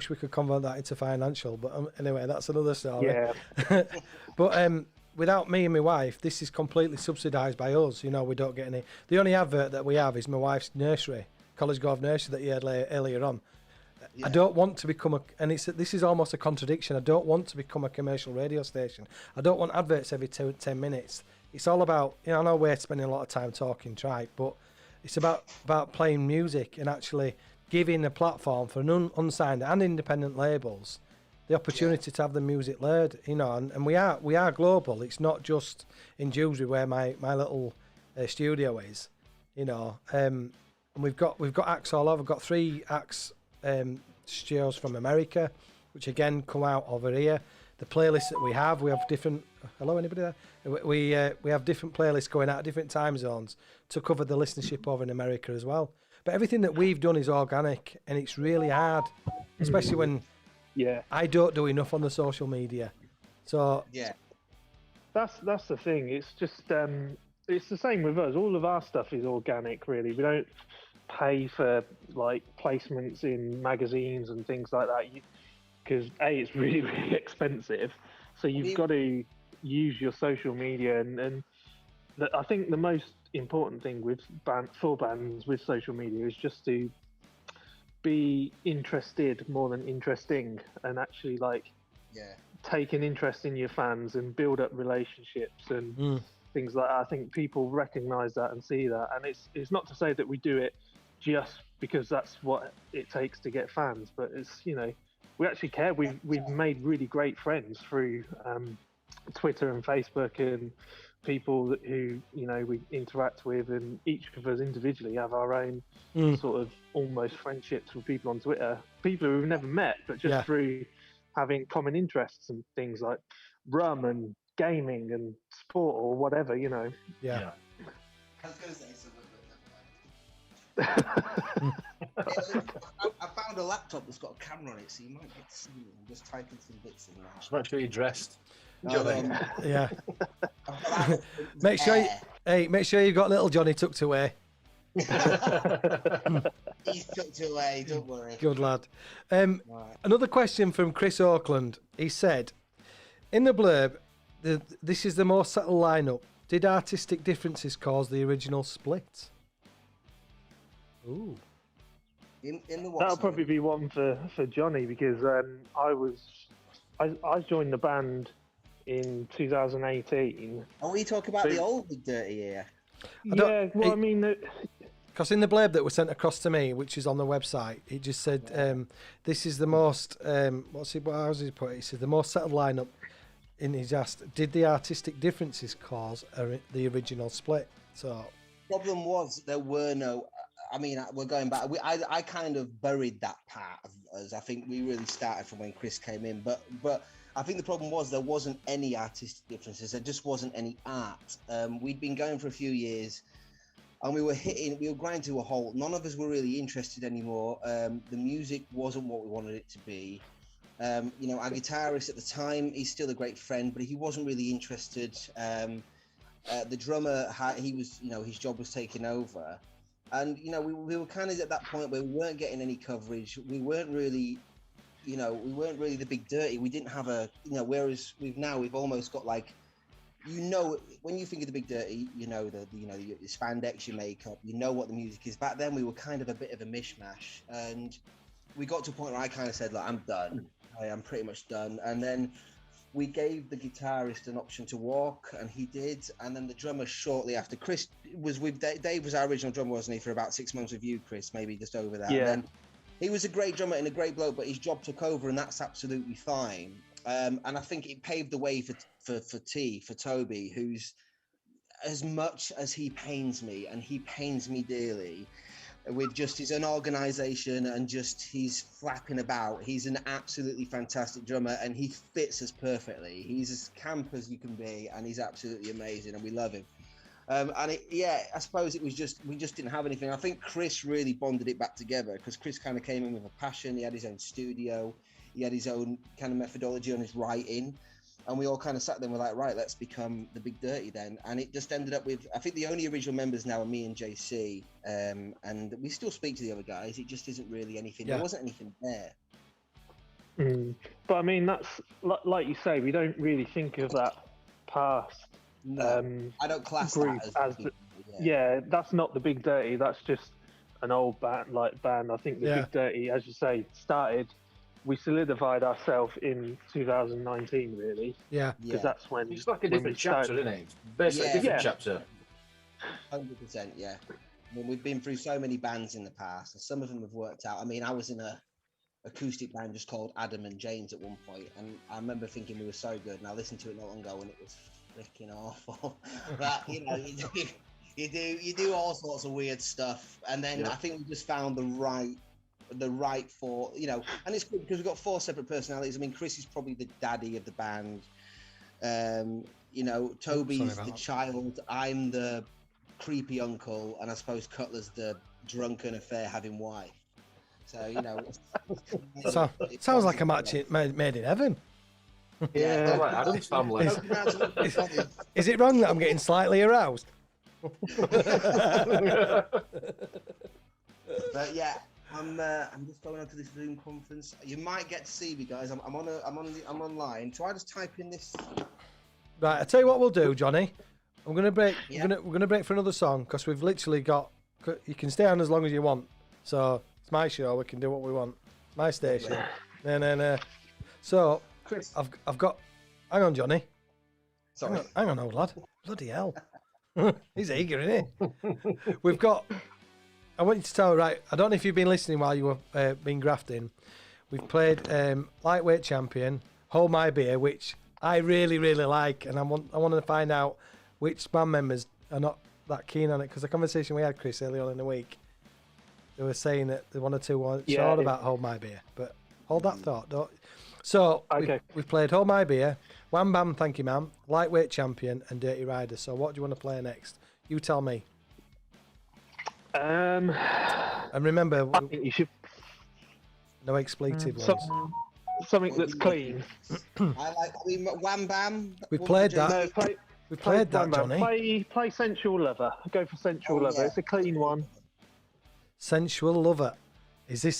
we could convert that into financial, but anyway, that's another story. Yeah. But without me and my wife, this is completely subsidised by us. You know, we don't get any. The only advert that we have is my wife's nursery, College Grove Nursery, that you had earlier on. I don't want to become this is almost a contradiction. I don't want to become a commercial radio station. I don't want adverts every 10 minutes. It's all about, I know we're spending a lot of time talking tripe, but it's about playing music and actually giving a platform for unsigned and independent labels the opportunity to have the music heard, and we are global. It's not just in Dewsbury where my little studio is, and we've got acts all over. We've got 3 acts shows from America, which again come out over here. The playlists that we have different. Hello, anybody there? We have different playlists going out at different time zones to cover the listenership over in America as well. But everything that we've done is organic, and it's really hard, especially when I don't do enough on the social media. So that's the thing. It's just it's the same with us. All of our stuff is organic, really. We don't pay for like placements in magazines and things like that, because it's really, really expensive. So you've got to use your social media, and I think the most important thing for bands with social media is just to be interested more than interesting, and actually take an interest in your fans and build up relationships and things like that. I think people recognise that and see that, and it's not to say that we do it just because that's what it takes to get fans, but it's we actually care. We've made really great friends through Twitter and Facebook, and people who we interact with, and each of us individually have our own sort of almost friendships with people on Twitter, people who we've never met, but just through having common interests and things like rum and gaming and sport or whatever, I was going to say I found a laptop that's got a camera on it, so you might get to see it. I'm just typing some bits in now. Just make sure you're dressed. Yeah. Make sure you've got little Johnny tucked away. He's tucked away, don't worry. Good lad. Another question from Chris Oakland. He said, in the blurb, This is the more subtle lineup. Did artistic differences cause the original split? Ooh. In the what? That'll sorry? probably be one for Johnny because I joined the band in 2018. Are we talking about the old Big Dirty here? Yeah, well, I mean, because in the blurb that was sent across to me, which is on the website, it just said, "This is the most." How does he put it? He said the most settled lineup. And he's asked, "Did the artistic differences cause the original split?" So, Problem was there were no. I mean, we're going back. I kind of buried that part of us. I think we really started from when Chris came in, but I think the problem was there wasn't any artistic differences. There just wasn't any art. We'd been going for a few years, and we were grinding to a halt. None of us were really interested anymore. The music wasn't what we wanted it to be. Our guitarist at the time, he's still a great friend, but he wasn't really interested. The drummer, his job was taken over. And, we were kind of at that point where we weren't getting any coverage. We weren't really the Big Dirty. We didn't have whereas we've almost got when you think of the Big Dirty, your spandex, your makeup, what the music is. Back then we were kind of a bit of a mishmash. And we got to a point where I kind of said, I'm done. I am pretty much done. And then we gave the guitarist an option to walk, and he did. And then the drummer shortly after, Chris was with Dave was our original drummer, wasn't he, for about 6 months with you, Chris, maybe just over that. Yeah. And then he was a great drummer and a great bloke, but his job took over, and that's absolutely fine. And I think it paved the way for Toby, who's, as much as he pains me, and he pains me dearly, with just his unorganization and just he's flapping about. He's an absolutely fantastic drummer, and he fits us perfectly. He's as camp as you can be, and he's absolutely amazing, and we love him. I suppose it was we just didn't have anything. I think Chris really bonded it back together because Chris kind of came in with a passion. He had his own studio. He had his own kind of methodology on his writing. And we all kind of sat there and were like, right, let's become the Big Dirty then. And it just ended up with, I think the only original members now are me and JC. And we still speak to the other guys. It just isn't really anything. Yeah. There wasn't anything there. But I mean, that's, like you say, we don't really think of that past I don't class group that as that's not the Big Dirty. That's just an old band. I think the Big Dirty, as you say, started. We solidified ourselves in 2019, really. Yeah. Because that's when it's like a different chapter, isn't it? Basically, a different chapter. 100%, yeah. I mean, we've been through so many bands in the past, and some of them have worked out. I mean, I was in a acoustic band just called Adam and James at one point, and I remember thinking we were so good, and I listened to it not long ago, and it was freaking awful. But you do all sorts of weird stuff, and then I think we just found the right for and it's good because we've got 4 separate personalities. I mean, Chris is probably the daddy of the band. Toby's the child. I'm the creepy uncle, and I suppose Cutler's the drunken affair-having wife. So sounds like a match made in heaven. Yeah, like Adam's family. Is it wrong that I'm getting slightly aroused? But yeah. I'm just going on to this Zoom conference. You might get to see me, guys. I'm online. So I just type in this. Right, I'll tell you what we'll do, Johnny. I'm gonna break. We're gonna break for another song because we've literally got. You can stay on as long as you want. So it's my show. We can do what we want. It's my station. No. So Chris, I've got. Hang on, Johnny. Sorry. Hang on, old lad. Bloody hell. He's eager, isn't he? We've got. I want you to tell, right, I don't know if you've been listening while you were being grafting. We've played Lightweight Champion, Hold My Beer, which I really, really like, and I want to find out which band members are not that keen on it, because the conversation we had, Chris, earlier on in the week, they were saying that the 1 or 2 weren't sure about Hold My Beer, but hold that thought. So, we've played Hold My Beer, Wham Bam, Thank You Ma'am, Lightweight Champion, and Dirty Rider. So what do you want to play next? You tell me. And remember, I think you should no expletive ones. Something that's clean. Wham Bam. We played that. No, we played that, Johnny. Play Sensual Lover. Go for Sensual Lover. Yeah. It's a clean one. Sensual Lover. Is this?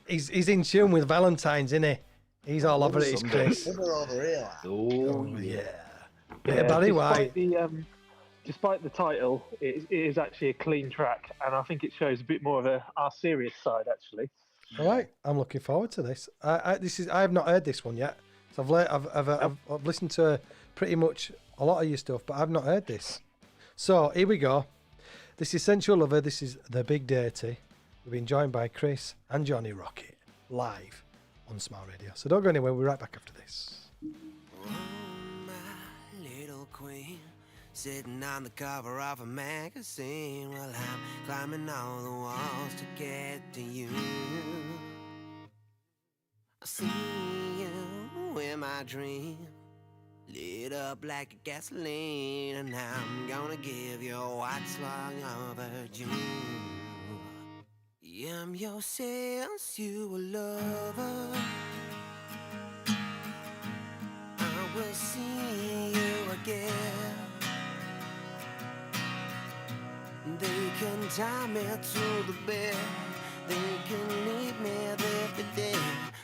He's in tune with Valentine's, isn't he? He's all over it, is Chris. We're over here. Oh, yeah. Bit of Barry White. Despite the title, it is actually a clean track, and I think it shows a bit more of our serious side, actually. All right, I'm looking forward to this. I have not heard this one yet. So I've listened to pretty much a lot of your stuff, but I've not heard this. So here we go. This is Sensual Lover. This is The Big Dirty. We've been joined by Chris and Johnny Rocket live on Smile Radio. So don't go anywhere. We'll be right back after this. Oh, my little queen, sitting on the cover of a magazine while I'm climbing all the walls to get to you. I see you in my dream, lit up like a gasoline, and I'm gonna give you what's long overdue. Yeah, I'm your sensual lover. I will see you again. They can tie me to the bed, they can leave me there for dead,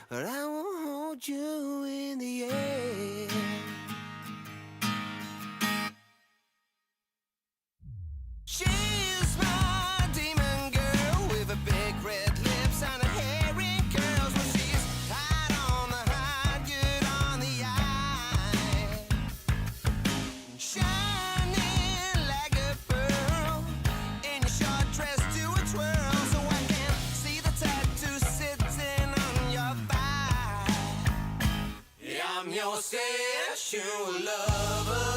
but I will hold you in the air. She's my demon girl with a big red lips and her hair in curls. When she's hot on the high, good on the eye, shining like a pearl in your short dress to a twirl, so I can see the tattoo sitting on your thigh. Yeah, I'm your sensual lover.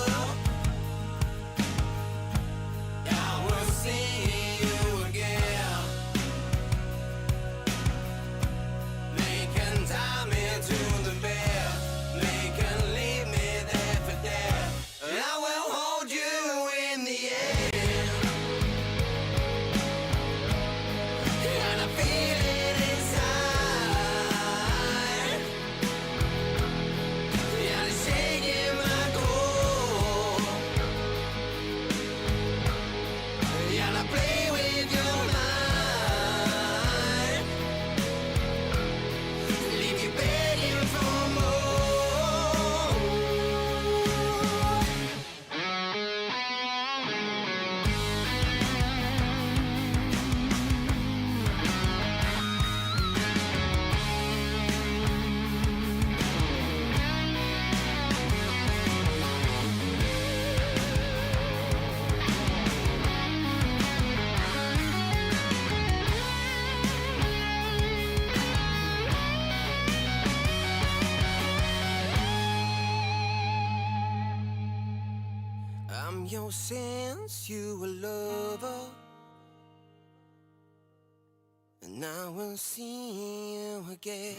I'm your sensual lover, and I will see you again.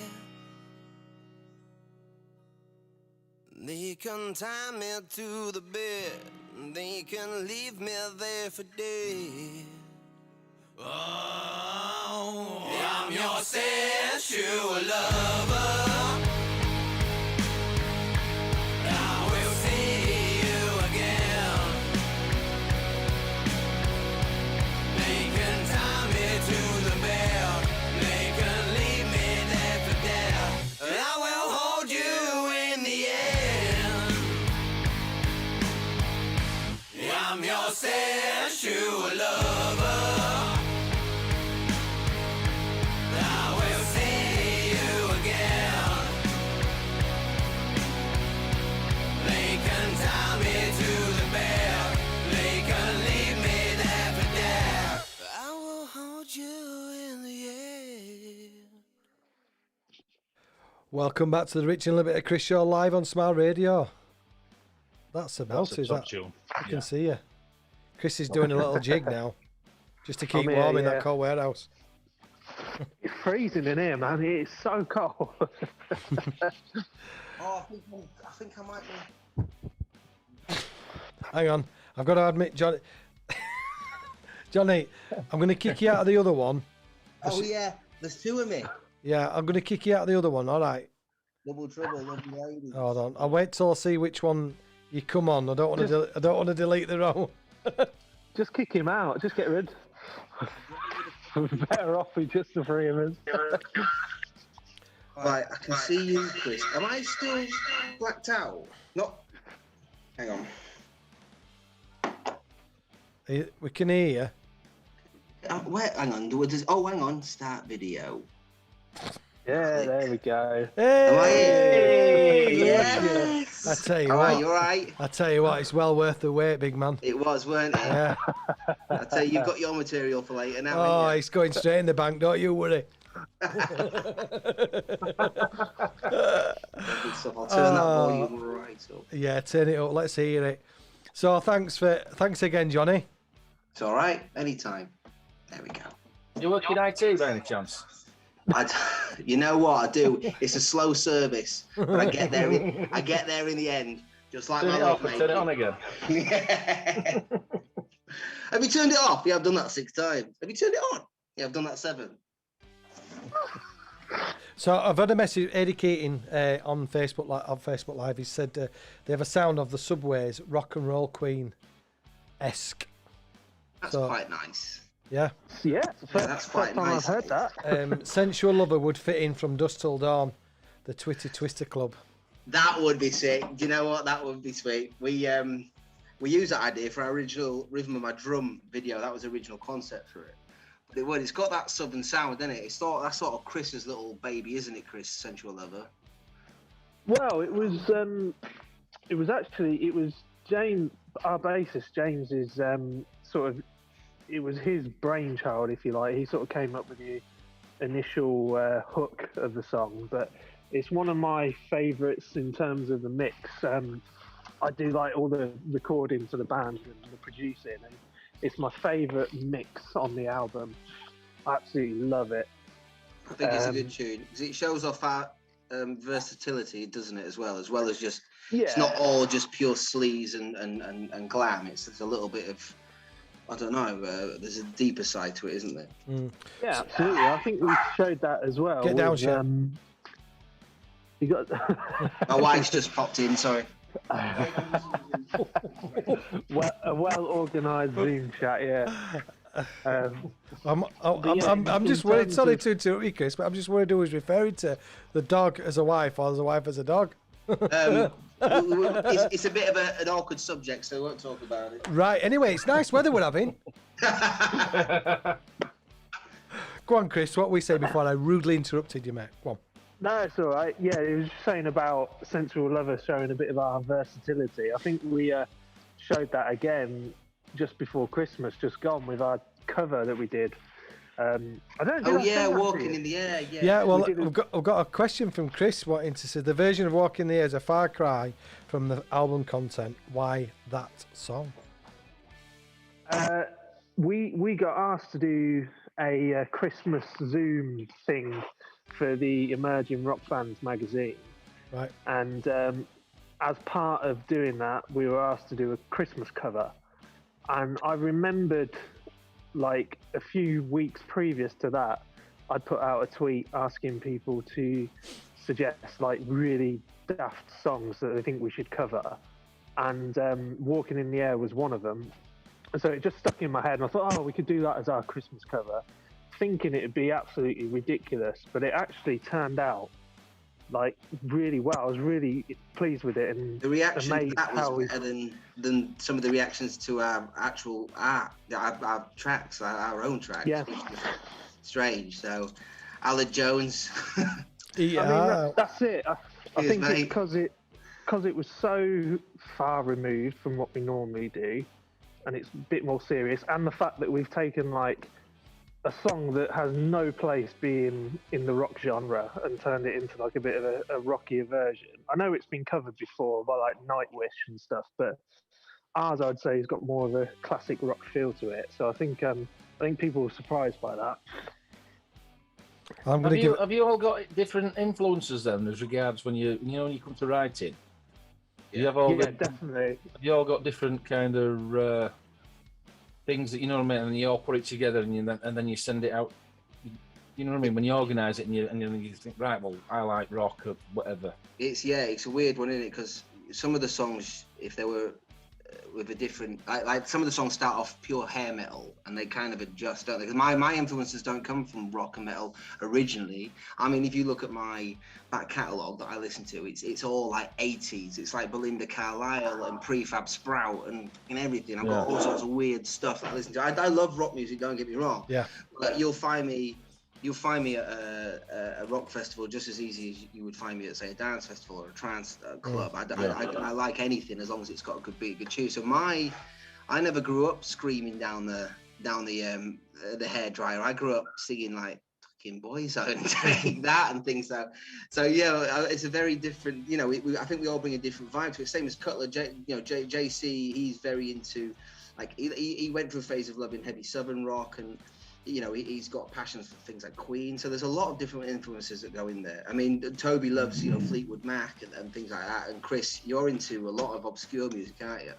They can tie me to the bed, they can leave me there for dead. Oh, I'm your sensual lover. Sensual lover, I will see you again. They can tie me to the bed, they can leave me there for dead. I will hold you in the air. Welcome back to the Rich and Limited Chris Show live on Smile Radio. That's about it, is that? I can see you. Chris is doing a little jig now, just to keep warm in that cold warehouse. It's freezing in here, man. It's so cold. I think I might be. Hang on, I've got to admit, Johnny. Johnny, I'm going to kick you out of the other one. Oh yeah, there's two of me. Yeah, I'm going to kick you out of the other one. All right. Double trouble, lovely lady. Hold on, I'll wait till I see which one you come on. I don't want to. I don't want to delete the wrong. Just kick him out. Just get rid. We're better off with just the three of us. Right, I can see you, Chris. Am I still blacked out? Not. Hang on. We can hear you. Where? Hang on. Hang on. Start video. Yeah, there we go. Hey! Yes! I tell you All what. right, you all right? I tell you what, it's well worth the wait, big man. It was, weren't it? Yeah. I tell you, you've got your material for later now. Oh, haven't you? it's going straight in the bank, don't you worry. Good stuff. I'll turn that volume right up. Yeah, turn it up. Let's hear it. So thanks again, Johnny. It's all right. Anytime. There we go. You work in IT by any chance? You know what I do? It's a slow service, but I get there. I get there in the end, just like Turn my it love off and turn it on again. Yeah. Have you turned it off? Yeah, I've done that 6 times. Have you turned it on? Yeah, I've done that 7. So I've had a message educating on Facebook Live. He said they have a sound of the Subway's Rock and Roll Queen esque. That's quite nice. Yeah. Yeah, that's quite nice. I've heard that. Sensual Lover would fit in from Dusk Till Dawn, the Twitty Twister Club. That would be sick. Do you know what? That would be sweet. We used that idea for our original Rhythm of My Drum video. That was the original concept for it. But it's got that southern sound, isn't it? That's sort of Chris's little baby, isn't it, Chris? Sensual Lover. Well, it was James, our bassist James's it was his brainchild, if you like. He sort of came up with the initial hook of the song, but it's one of my favourites in terms of the mix. I do like all the recording for the band and the producing, and it's my favourite mix on the album. I absolutely love it. I think it's a good tune because it shows off our versatility, doesn't it, as well as just it's not all just pure sleaze and glam. There's a little bit of, I don't know, there's a deeper side to it, isn't there? Yeah, absolutely. I think we showed that as well. Get down, Shane. You got my wife's just popped in. Sorry. A well-organised Zoom chat, yeah. I'm just worried. Sorry to interrupt you, Chris, but I'm just worried who was referring to the dog as a wife or as a wife as a dog. It's a bit of an awkward subject, so we won't talk about it. Right. Anyway, it's nice weather we're having. Go on, Chris. What we say before I rudely interrupted you, mate. Go on. No, it's all right. Yeah, it was just saying about Sensual Lover showing a bit of our versatility. I think we showed that again just before Christmas, just gone, with our cover that we did. I don't. Walking in the Air. Yeah. Yeah. Well, we've got a question from Chris wanting to say the version of Walking in the Air is a far cry from the album content. Why that song? We got asked to do a Christmas Zoom thing for the Emerging Rock Bands magazine. Right. And as part of doing that, we were asked to do a Christmas cover. And I remembered, like, a few weeks previous to that, I'd put out a tweet asking people to suggest, like, really daft songs that they think we should cover. And Walking in the Air was one of them. And so it just stuck in my head, and I thought, we could do that as our Christmas cover, thinking it'd be absolutely ridiculous, but it actually turned out like really well. I was really pleased with it, and the reaction to that was better than some of the reactions to our actual our tracks, our own tracks. Yeah, which was strange. So, Alan Jones. Yeah, I mean, that's it. I think it's because it was so far removed from what we normally do, and it's a bit more serious, and the fact that we've taken like a song that has no place being in the rock genre and turned it into like a bit of a rockier version. I know it's been covered before by like Nightwish and stuff, but ours, I'd say, has got more of a classic rock feel to it. So I think people were surprised by that. Have you all got different influences then, as regards when you come to writing? You have all definitely. Have you all got different kind of things that, you know what I mean, and you all put it together and then you send it out? You know what I mean? When you organise it and you think, right, well, I like rock or whatever. It's a weird one, isn't it? Because some of the songs, if they were with a different, like some of the songs start off pure hair metal and they kind of adjust, don't they? Because my influences don't come from rock and metal originally. I mean, if you look at my back catalogue that I listen to, it's all like 80s. It's like Belinda Carlisle and Prefab Sprout and everything. I've got all sorts of weird stuff that I listen to. I love rock music, don't get me wrong. Yeah. But you'll find me at a rock festival just as easy as you would find me at, say, a dance festival or a trance club. I like anything as long as it's got a good beat, good tune. So I never grew up screaming down the hairdryer. I grew up singing like fucking Boyzone and take that and things. So yeah, it's a very different. I think we all bring a different vibe to it. Same as Cutler. JC. He's very into, like, he went through a phase of loving heavy Southern rock and. He's got passions for things like Queen. So there's a lot of different influences that go in there. I mean, Toby loves, Fleetwood Mac and things like that. And Chris, you're into a lot of obscure music, aren't you?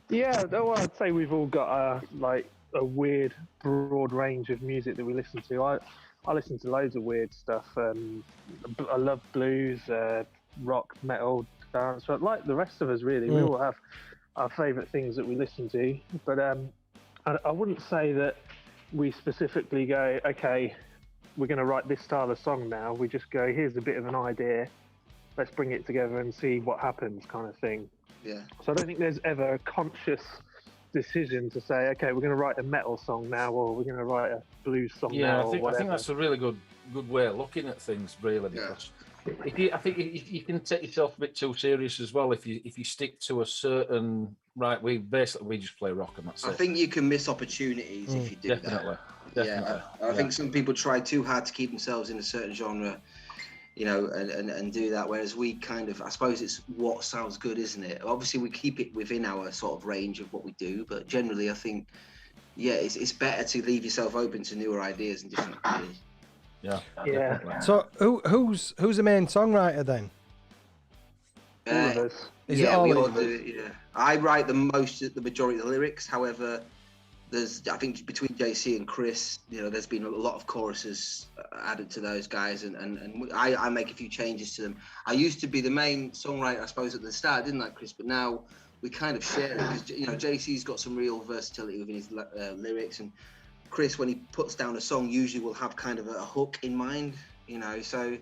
Yeah, well, I'd say we've all got a weird, broad range of music that we listen to. I listen to loads of weird stuff. I love blues, rock, metal, dance, like the rest of us, really. We all have our favourite things that we listen to. But I wouldn't say that we specifically go, okay, we're going to write this style of song now. We just go, here's a bit of an idea. Let's bring it together and see what happens, kind of thing. Yeah. So I don't think there's ever a conscious decision to say, okay, we're going to write a metal song now, or we're going to write a blues song now. I think that's a really good way of looking at things, really, because I think you can take yourself a bit too serious as well if you stick to a certain we just play rock and that's it. I think you can miss opportunities if you do definitely. Yeah, I think some people try too hard to keep themselves in a certain genre, and do that. Whereas we kind of, I suppose it's what sounds good, isn't it? Obviously, we keep it within our sort of range of what we do, but generally, I think, it's better to leave yourself open to newer ideas and different ideas. Yeah. Yeah. So who's the main songwriter then? All of us. Is it all we of all you? do. Yeah, I write the majority of the lyrics. However, I think between JC and Chris, there's been a lot of choruses added to those guys, and I make a few changes to them. I used to be the main songwriter, I suppose, at the start, didn't I, Chris? But now we kind of share it because JC's got some real versatility within his lyrics, and Chris, when he puts down a song, usually will have kind of a hook in mind, So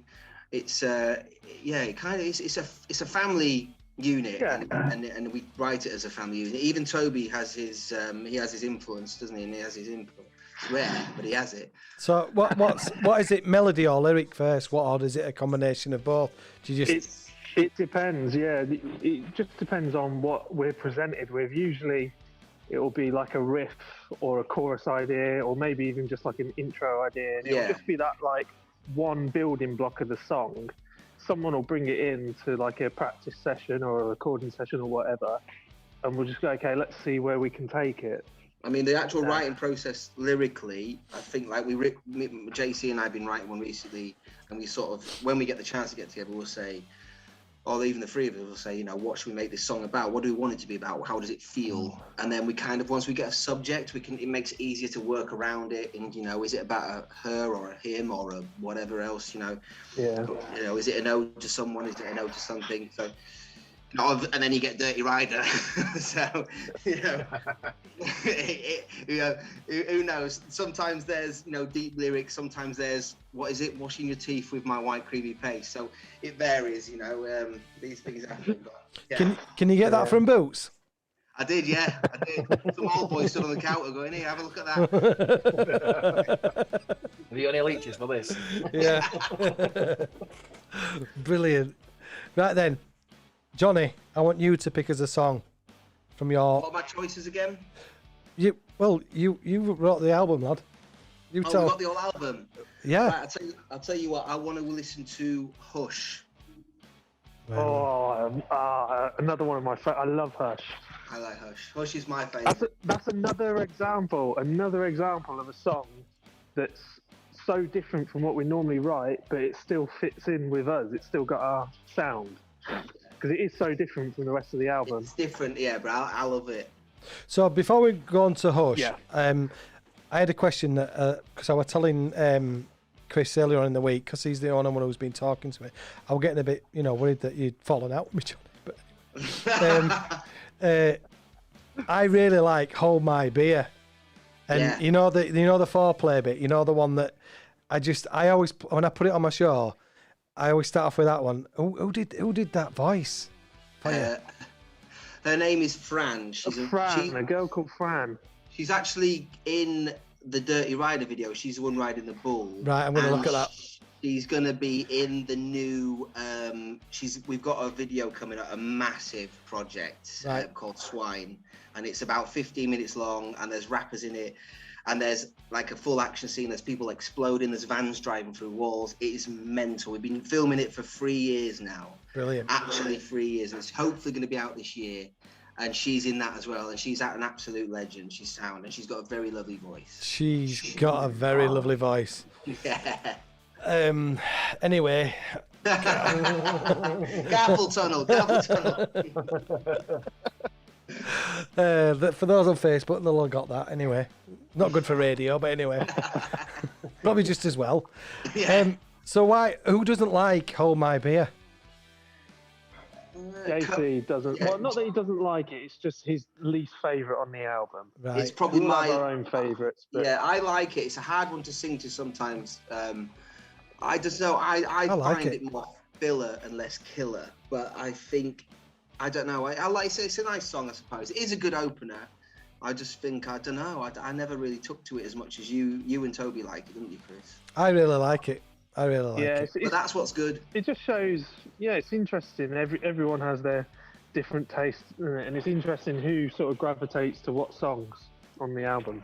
it's it's a family unit, and we write it as a family unit. Even Toby has his influence, doesn't he? And he has his input. It's rare, but he has it. So what is it, melody or lyric first? Or is it a combination of both? Do you just? It depends. Yeah, it just depends on what we're presented with. Usually, it will be like a riff or a chorus idea, or maybe even just like an intro idea. And it'll just be that like one building block of the song. Someone will bring it in to like a practice session or a recording session or whatever, and we'll just go, okay, let's see where we can take it. I mean, the actual writing process lyrically, I think like JC and I have been writing one recently, and we sort of, when we get the chance to get together, we'll say, or even the three of us will say, what should we make this song about? What do we want it to be about? How does it feel? And then we kind of, once we get a subject, it makes it easier to work around it. And, is it about her or a him or a whatever else, Yeah. Is it an ode to someone? Is it an ode to something? So, and then you get Dirty Rider. So, who knows? Sometimes there's, deep lyrics. Sometimes there's, what is it? Washing your teeth with my white creamy paste. So it varies, these things happen. But, yeah. Can you get that from Boots? I did, yeah. I did. Some old boy stood on the counter going, "Here, have a look at that." Have you got any leeches for this? Yeah. Brilliant. Right then. Johnny, I want you to pick us a song from your. What are my choices again? You wrote the album, lad. We got the whole album. Yeah. Right, I'll tell you what. I want to listen to Hush. Another one of my favorites. I love Hush. I like Hush. Hush is my favorite. That's another example of a song that's so different from what we normally write, but it still fits in with us. It's still got our sound. Because it is so different from the rest of the album. It's different, yeah, but I love it. So before we go on to Hush, I had a question that because I was telling Chris earlier on in the week, because he's the only one who's been talking to me. I was getting a bit, worried that you'd fallen out with me, Johnny. But I really like Hold My Beer, and you know the foreplay bit. You know the one that I always when I put it on my show, I always start off with that one. Who did that voice? Her name is Fran. She's a girl called Fran. She's actually in the Dirty Rider video. She's the one riding the bull. Right, I'm gonna look at that. She's gonna be in the new. We've got a video coming up, a massive project called Swine, and it's about 15 minutes long, and there's rappers in it, and there's like a full action scene. There's people exploding. There's vans driving through walls. It is mental. We've been filming it for 3 years now. Brilliant. Actually, 3 years, and it's hopefully going to be out this year. And she's in that as well, and she's an absolute legend. She's sound, and she's got a very lovely voice. She's got a very lovely voice. Yeah. Anyway. Carpal tunnel. For those on Facebook, they'll have got that anyway. Not good for radio, but anyway. Probably just as well. Yeah. So who doesn't like Hold My Beer? JC doesn't. Well, not that he doesn't like it. It's just his least favourite on the album. Right. It's probably We'll have our own favourites. But... Yeah, I like it. It's a hard one to sing to sometimes. I just know I like find it. it more filler and less killer. But I think I don't know. I like it. It's a nice song, I suppose. It is a good opener. I just think I don't know. I never really took to it as much as you and Toby like it, didn't you, Chris? I really like it. I really like it. But that's what's good. It just shows. Yeah, it's interesting. Everyone has their different tastes, isn't it? And it's interesting who sort of gravitates to what songs on the album.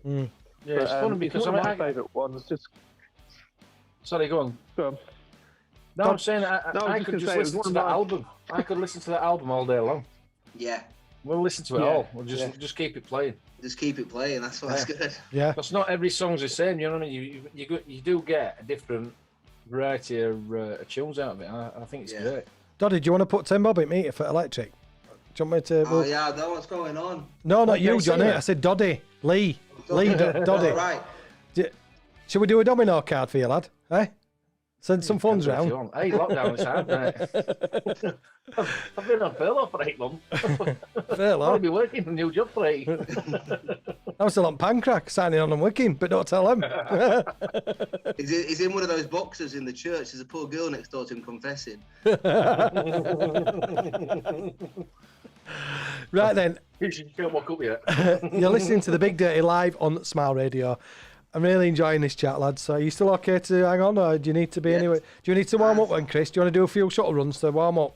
Mm. Yeah, it's funny because one of my favourite ones. Just sorry, go on. Go on. No, I'm saying I could just listen to that album. I could listen to that album all day long. Yeah. We'll listen to it all. We'll just keep it playing. Just keep it playing. That's what's good. Yeah. Because not every song's the same. You know what I mean? You do get a different variety of tunes out of it. I think it's great. Doddy, do you want to put 10 bob in meter for electric? Do you want me to? Oh yeah, I know what's going on. No, not you, Johnny. I said Doddy. Lee, Doddy. Right. Should we do a domino card for you, lad? Eh? Send some funds round. Hey, lockdown is hard, mate. I've been on furlough for 8 months. Furlough? I'll be working a new job for 8. I'm still on Pancrack, signing on and working, but don't tell him. He's in one of those boxes in the church. There's a poor girl next door to him confessing. Right then. You can't walk up yet. You're listening to the Big Dirty live on Smile Radio. I'm really enjoying this chat, lads. So are you still okay to hang on, or do you need to be anyway? Do you need to warm up then, Chris? Do you want to do a few shuttle runs to warm up?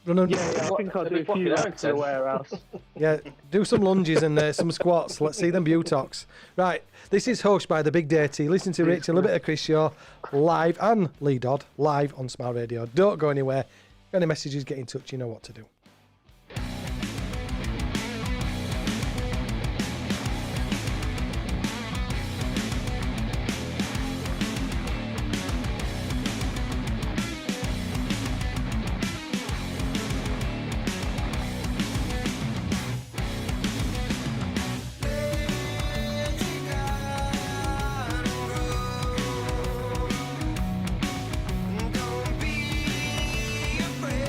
Yeah, I think I'll do a few laps to the warehouse. Yeah, do some lunges and some squats. Let's see them buttocks. Right, this is hosted by the Big Dirty. Listen to Rich and a bit of Chris Shaw live and Lee Dodd live on Smile Radio. Don't go anywhere. Any messages, get in touch. You know what to do. Don't be afraid.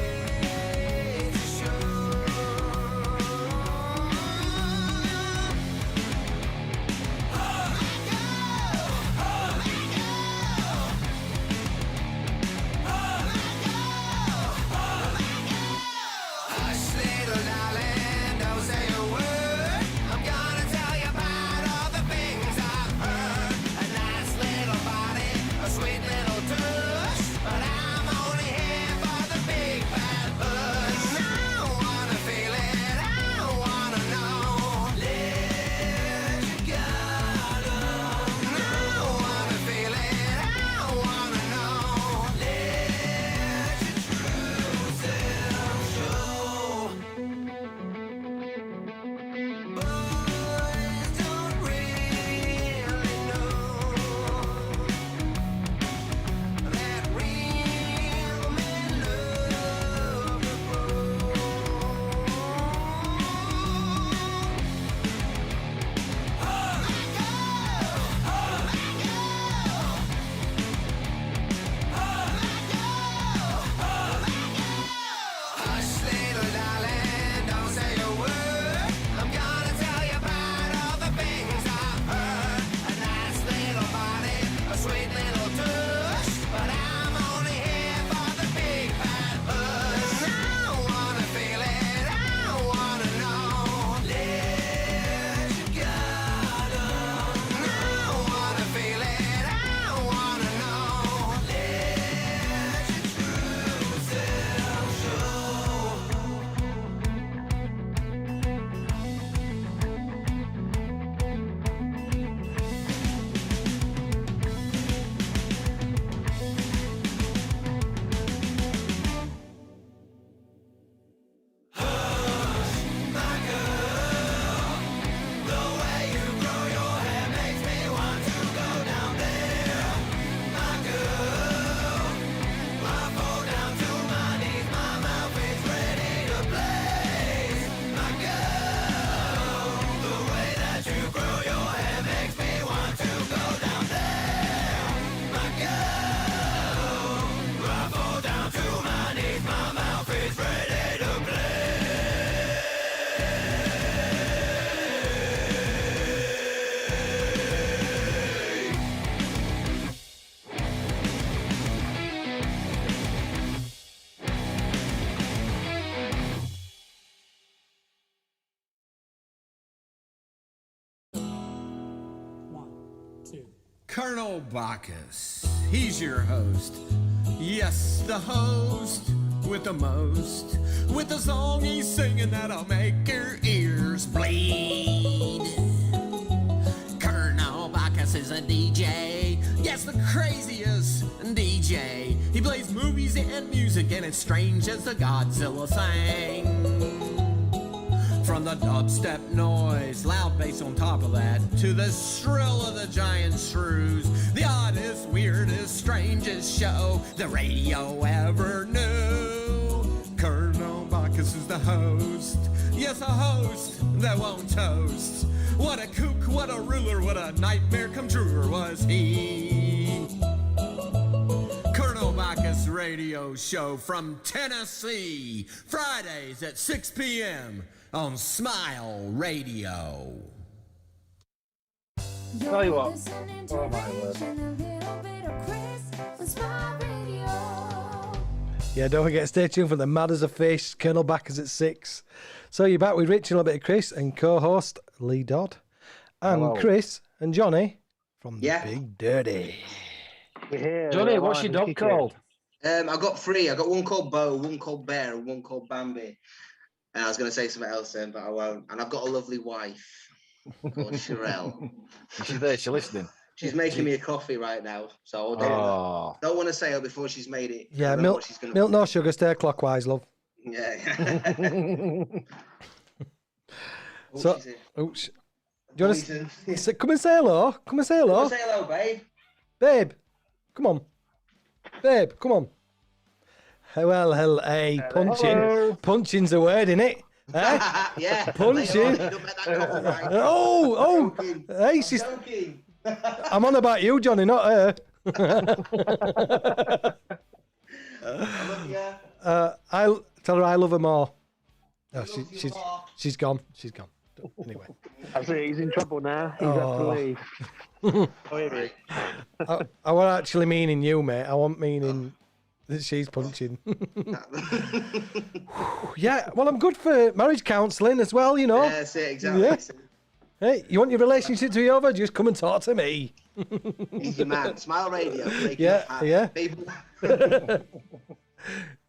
Colonel Bacchus, he's your host. Yes, the host with the most. With the song he's singing that'll make your ears bleed. Colonel Bacchus is a DJ. Yes, the craziest DJ. He plays movies and music, and it's strange as the Godzilla sang. From the dubstep noise, loud bass on top of that, to the shrill of the giant shrews, the oddest, weirdest, strangest show the radio ever knew. Colonel Bacchus is the host, yes, a host that won't toast. What a kook, what a ruler, what a nightmare come truer was he. Colonel Bacchus radio show from Tennessee, Fridays at 6 p.m. on Smile Radio. Tell you what. Oh my word. Yeah, don't forget, stay tuned for the Mad as a Fish, Colonel Bacchus at 6. So you're back with Rich and a little bit of Chris and co-host Lee Dodd. And Hello. Chris and Johnny from the Yeah. Big Dirty. Johnny, what's your dog called? I got 3. I got one called Bo, one called Bear, and one called Bambi. And I was going to say something else then, but I won't. And I've got a lovely wife called Sherelle. She's there, she's listening. She's making me a coffee right now, so I don't want to say her before she's made it. Yeah, I don't know milk, what she's gonna milk no sugar, stay clockwise, love. Yeah. So, oops. Do you want to come and say hello? Come and say hello. Come and say hello, babe. Babe, come on. Babe, come on. Well, hell, hey, punching. Hello. Punching's a word, innit? Eh? Yeah. Punching. Oh, hey, she's. I'm on about you, Johnny, not her. I'll tell her I love her more. No, she's gone. She's gone. Anyway. I see he's in trouble now. He's had to leave. I wasn't actually meaning you, mate. I want meaning that she's punching. Yeah, well, I'm good for marriage counselling as well, you know. Yeah, that's it, exactly. Yeah. Hey, you want your relationship to be over? Just come and talk to me. Easy man. Smile Radio. Yeah.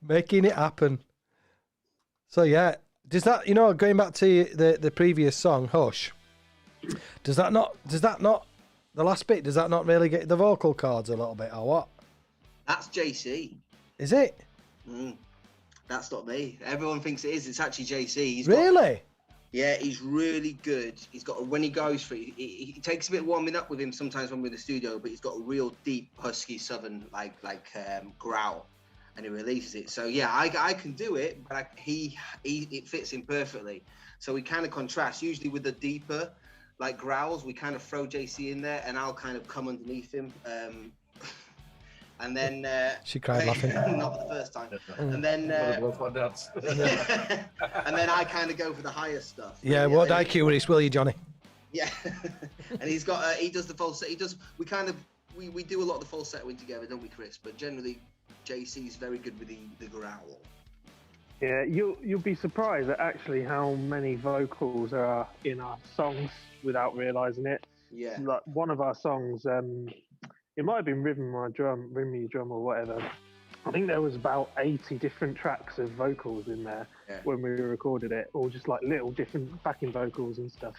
Making it happen. So yeah, does that, you know, going back to the previous song, Hush, does that not the last bit, does that not really get the vocal chords a little bit or what? That's JC. Is it? That's not me. Everyone thinks it is. It's actually JC. Really? Yeah, he's really good. He's got when he goes for it, he takes a bit warming up with him sometimes when we're in the studio, but he's got a real deep husky southern like growl, and he releases it. So yeah, I can do it, but it fits him perfectly. So we kind of contrast. Usually with the deeper like growls, we kind of throw JC in there, and I'll kind of come underneath him. And then she cried laughing. Not the first time. And then and then I kind of go for the higher stuff. Yeah, what IQ is, will you, Johnny? Yeah. And he's got he does the falsetto. We do a lot of the falsettoing together, don't we, Chris? But generally JC's very good with the growl. Yeah, you'll be surprised at actually how many vocals there are in our songs without realising it. Yeah. Like one of our songs, it might have been Rhythm My Drum, Ring Me Drum or whatever. I think there was about 80 different tracks of vocals in there when we recorded it, all just like little different backing vocals and stuff.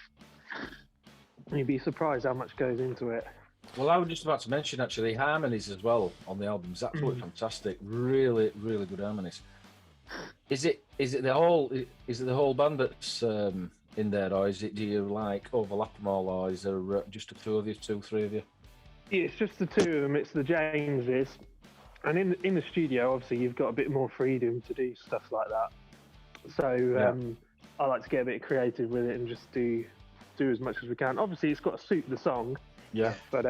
And you'd be surprised how much goes into it. Well, I was just about to mention actually harmonies as well on the album. It's absolutely fantastic. Really, really good harmonies. Is it the whole band that's in there, or do you like overlap them all, or is there just the two of you, 2, 3 of you? Yeah, it's just the two of them. It's the Jameses, and in the studio, obviously, you've got a bit more freedom to do stuff like that. So I like to get a bit creative with it and just do as much as we can. Obviously, it's got to suit the song. Yeah. But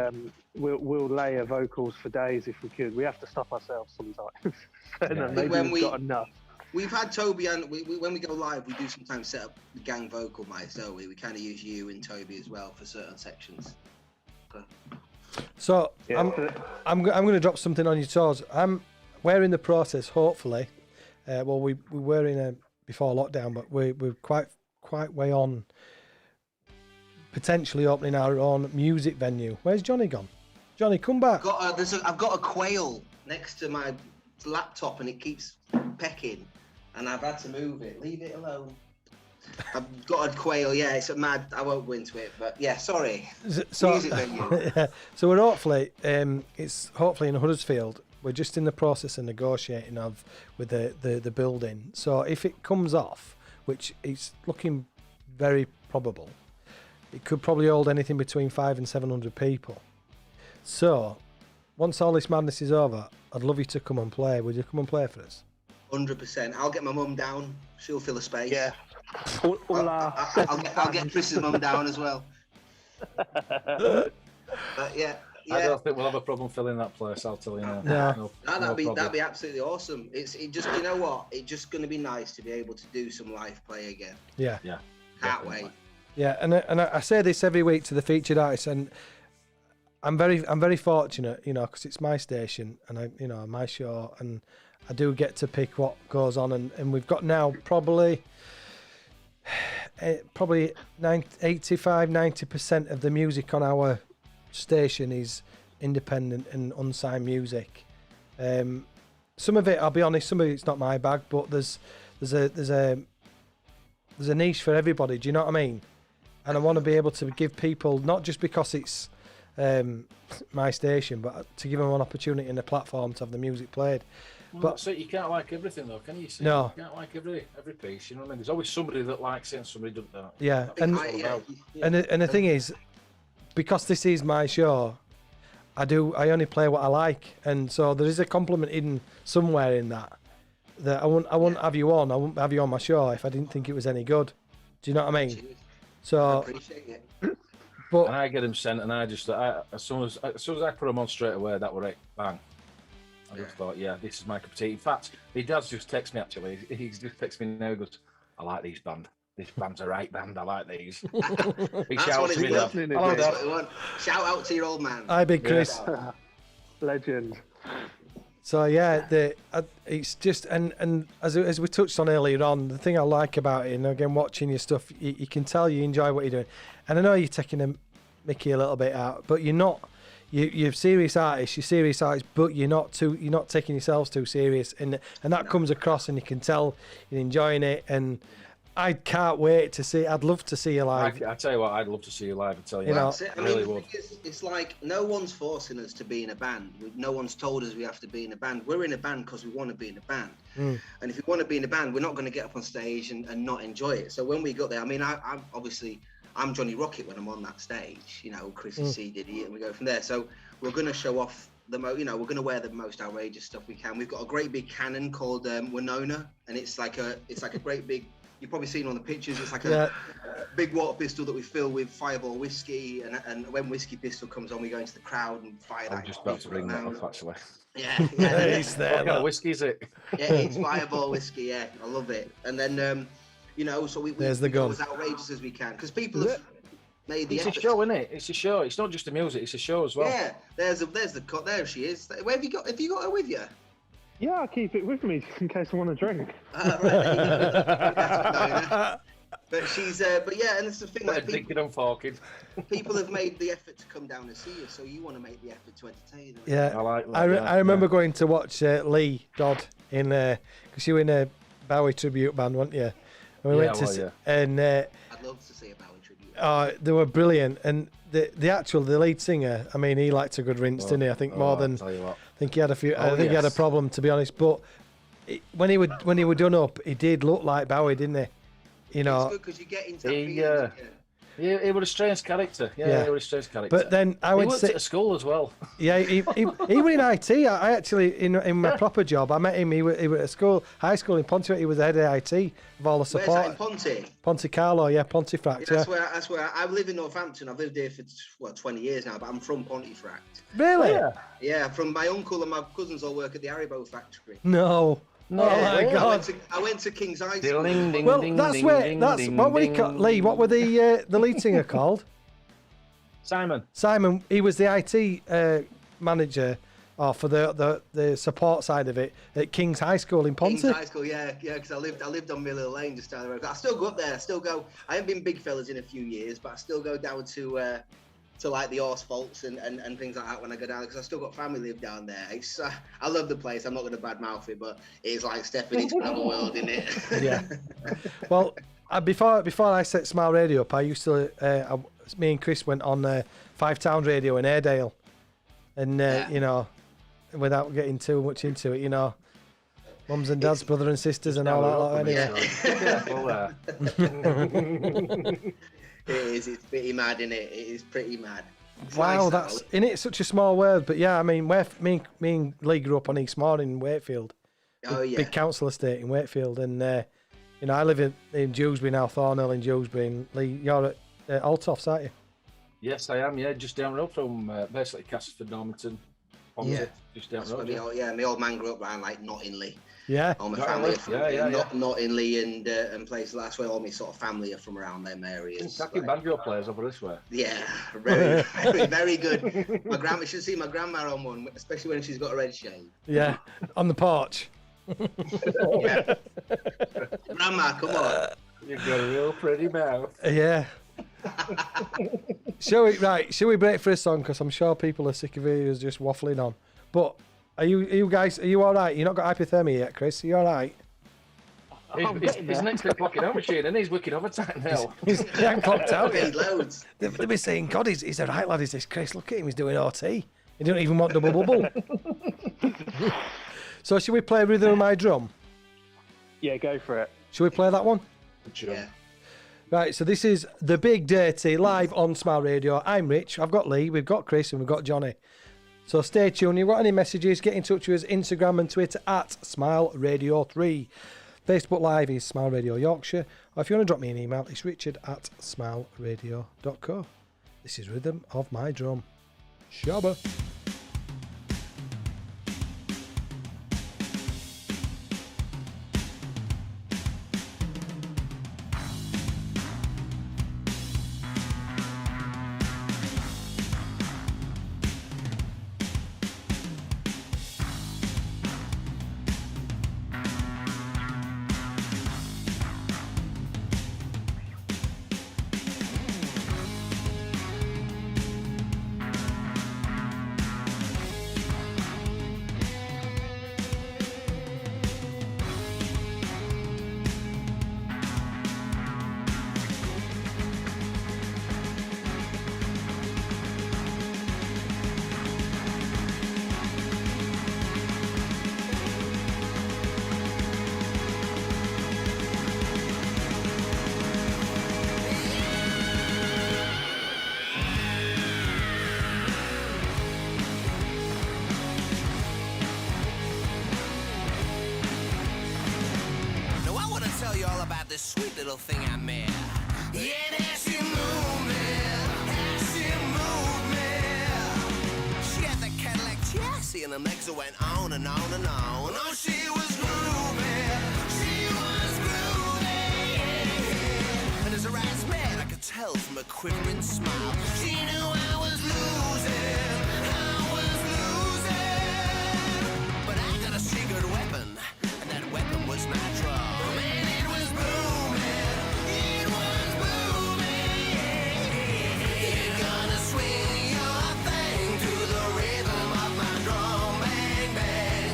we'll layer vocals for days if we could. We have to stop ourselves sometimes. Maybe we've got enough. We've had Toby, and when we go live, we do sometimes set up the gang vocal mics, don't we? We kind of use you and Toby as well for certain sections. So I'm going to drop something on your toes. We're in the process, hopefully. Well, we were in before lockdown, but we're quite way on potentially opening our own music venue. Where's Johnny gone? Johnny, come back. I've got a quail next to my laptop and it keeps pecking, and I've had to move it. Leave it alone. I've got a quail. Yeah, it's a mad. I won't go into it, but yeah, sorry. Music venue. Yeah, so we're hopefully, it's hopefully in Huddersfield. We're just in the process of negotiating with the building. So if it comes off, which is looking very probable, it could probably hold anything between 500 and 700 people. So once all this madness is over, I'd love you to come and play. Would you come and play for us? 100%. I'll get my mum down. She'll fill a space. Yeah. I'll get Chris's mum down as well. But yeah. I don't think we'll have a problem filling that place. I'll tell you now. No. That'd be absolutely awesome. It just, you know what? It's just going to be nice to be able to do some live play again. Yeah. Can't wait. Yeah, and I say this every week to the featured artists, and I'm very fortunate, you know, because it's my station and my show, and I do get to pick what goes on, and we've got now probably 85-90% of the music on our station is independent and unsigned music. Some of it, I'll be honest, some of it's not my bag, but there's a niche for everybody. Do you know what I mean? And I want to be able to give people, not just because it's my station, but to give them an opportunity and a platform to have the music played. Well, but so you can't like everything though, can you? No. You can't like every piece. You know what I mean? There's always somebody that likes it and somebody doesn't. Yeah, and the thing is, because this is my show, I only play what I like, and so there is a compliment hidden somewhere in that I wouldn't have you on. I wouldn't have you on my show if I didn't think it was any good. Do you know what I mean? So I appreciate it. But and I get them sent, and I just as soon as I put them on straight away, that were it. Bang. I just thought, yeah, this is my cup of tea. In fact, he does just text me actually. He's just texted me now. He goes, I like these band. This band's a right band. I like these. He shouts me that. Hello, Dad. Shout out to your old man. Hi, Big Chris. Legend. So yeah, it's just and as we touched on earlier on, the thing I like about it, and again watching your stuff, you can tell you enjoy what you're doing, and I know you're taking a Mickey a little bit out, but you're not. You're serious artists, but you're not taking yourselves too serious, and that comes across, and you can tell you're enjoying it, and I can't wait to see. I'd love to see you live. I tell you what, I'd love to see you live. I tell you, I really would. It's like no one's forcing us to be in a band. No one's told us we have to be in a band. We're in a band because we want to be in a band. And if we want to be in a band, we're not going to get up on stage and not enjoy it. So when we got there, I mean, I'm Johnny Rocket when I'm on that stage. You know, Chris is C Diddy, and we go from there. So we're going to show off we're going to wear the most outrageous stuff we can. We've got a great big cannon called Winona, and it's like a great big. You've probably seen on the pictures. It's like a big water pistol that we fill with Fireball whiskey, and when Whiskey Pistol comes on, we go into the crowd and fire that. I'm just about to bring that up, actually. Yeah, it's there. What kind of whiskey is it? Yeah, it's Fireball whiskey. Yeah, I love it. And then, so we go as outrageous as we can, because people have made the effort. It's a show, isn't it? It's a show. It's not just the music. It's a show as well. Yeah, there she is. Where have you got her with you? Yeah, I'll keep it with me in case I want to drink. But she's, and it's the thing. Like, thinking and forking. People have made the effort to come down and see you, so you want to make the effort to entertain them. Yeah, I remember going to watch Lee Dodd in, because you were in a Bowie tribute band, weren't you? And we went to, and I'd love to see a Bowie tribute. They were brilliant, and the lead singer, I mean, he liked a good rinse, didn't he? I think more than. I think he had a few. I think he had a problem, to be honest. But when he were done up, he did look like Bowie, didn't he? You know. It's good because you get into that he was a strange character. Yeah, he was a strange character. But then I went to school as well. Yeah, he was in IT. I actually in my proper job, I met him. He was at school, high school in Pontefract. He was the head of IT of all the support. Where's that in Ponte? Ponte Carlo, Pontefract. Yeah, that's where I live in Northampton. I've lived here for 20 years now, but I'm from Pontefract. Really? Yeah, from my uncle and my cousins all work at the Haribo factory. No. No, my God! I went to King's High School. What were Lee? What were the lead singer called? Simon. Simon. He was the IT manager or for the support side of it at King's High School in Ponty. King's High School, yeah, because I lived on Mill Hill Lane just down the road. I still go up there. I still go. I haven't been Big Fellas in a few years, but I still go down to like the horse faults and things like that when I go down, because I still got family live down there. It's I love the place. I'm not going to badmouth it, but it's like stepping into another world, isn't it? Yeah. Well, before I set Smile Radio up, I used to me and Chris went on 5 Towns Radio in Airedale, and you know, without getting too much into it, you know, mums and dads, brother and sisters, and all that lot. Anyway. It is. It's pretty mad, isn't it? It is pretty mad. It's Wow, nice, that's though. in it. Such a small world, but yeah, I mean, where me and Lee grew up on East Moor in Wakefield, Oh yeah. big council estate in Wakefield, and you know, I live in Dewsbury now, Thornhill in Dewsbury, and Lee, you're at Altofts, aren't you? Yes, I am. Yeah, just down the road from basically Castleford, Normanton. Ponty, Yeah. just down That's the road. where Yeah. my old man grew up around like Nottingley. Yeah. All my Nottingley, family are from yeah. Nottingley and places. That's where all my sort of family are from around them areas. Kentucky banjo players over this way. Yeah, very, very, very good. My grandma should see my grandma on one, especially when she's got a red shave. Yeah, on the porch. Yeah. Grandma, come on. You've got a real pretty mouth. Yeah. Shall we break for a song? Because I'm sure people are sick of us just waffling on. But are you guys all right? You're not got hypothermia yet, Chris? Are you all right? He's next to the clocking out machine, and he's wicked overtime now. He hasn't clocked out yet. Loads. They'll be saying, God, he's a right lad, is this Chris? Look at him, he's doing OT. He don't even want double bubble. So should we play Rhythm of My Drum? Yeah, go for it. Should we play that one? Yeah. Right, so this is The Big Dirty live on Smile Radio. I'm Rich, I've got Lee, we've got Chris, and we've got Johnny. So stay tuned. If you've got any messages, get in touch with us, Instagram and Twitter at Smile Radio 3. Facebook Live is Smile Radio Yorkshire. Or if you want to drop me an email, it's richard@smileradio.co. This is Rhythm of My Drum. Shabba. Now I want to tell you all about this sweet little thing I made. Yeah, there she moved me, there she moved me. She had the Cadillac chassis and them legs that went on and on and on. Oh, she was groovy, she was groovy. And as her eyes met, I could tell from a quivering smile, she knew I was losing, I was losing. But I got a secret weapon, and that weapon was my drum. And it was booming, it was booming. You're gonna swing your thing to the rhythm of my drum. Bang, bang,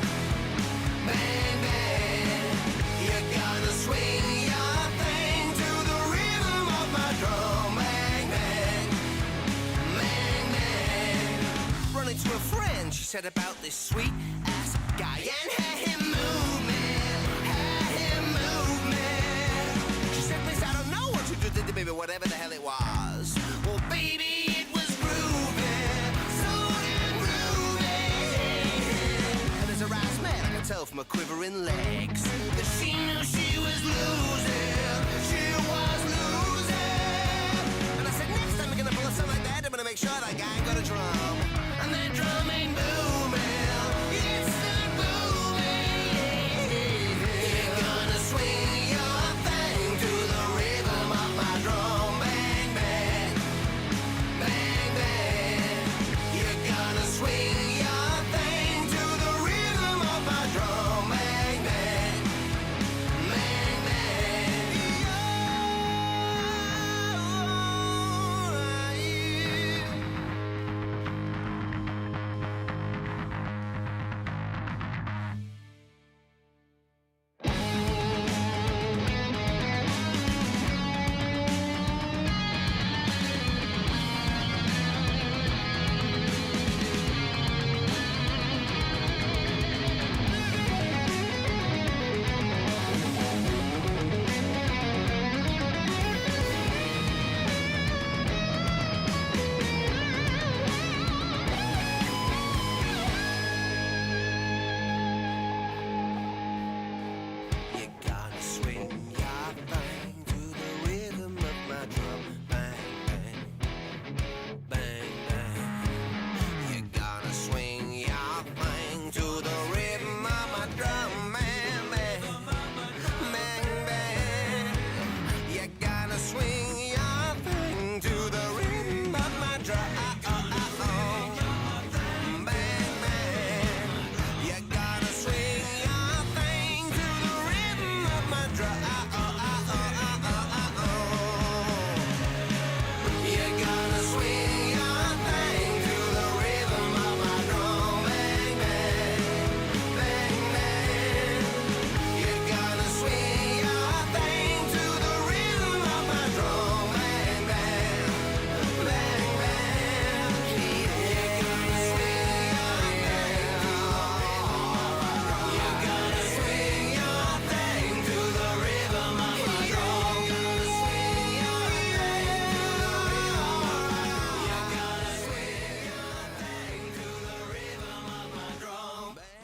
bang, bang. You're gonna swing your thing to the rhythm of my drum. Bang, bang, bang, bang. Running to a friend, she said about this sweet ass guy and had him move me, had him move me. She said, please, I don't know what you did to baby, whatever the hell it was. Well, baby, it was groovy, so damn groovy. And as her eyes met, I could tell from her quivering legs that she knew she was losing, she was losing. And I said, next time you're gonna pull a song like that, I'm gonna make sure that guy got a drum. And that drum ain't booming, it's not booming. You're gonna swing your thing to the rhythm of my drum. Bang, bang, bang, bang. You're gonna swing your thing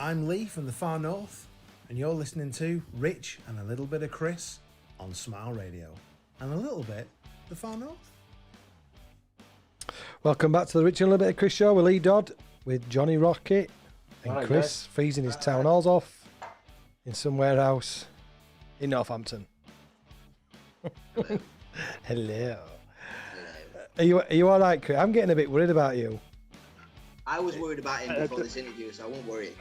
I'm Lee from the far north, and you're listening to Rich and a little bit of Chris on Smile Radio. And a little bit the far north. Welcome back to the Rich and a Little Bit of Chris show with Lee Dodd, with Johnny Rocket and Right, Chris guys. freezing his town halls off in some warehouse in Northampton. Hello. Are you all right, Chris? I'm getting a bit worried about you. I was worried about him before this interview, so I won't worry.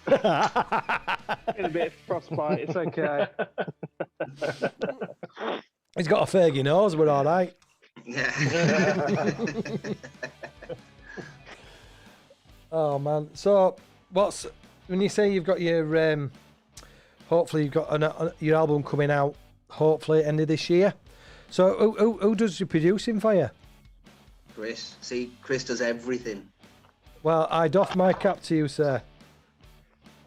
Getting a bit of frostbite. It's okay. He's got a Fergie nose. We're all right. Oh man. So, what's when you say you've got your hopefully you've got your album coming out hopefully end of this year. So, who does your producing for you? Chris. See, Chris does everything. Well, I doff my cap to you, sir.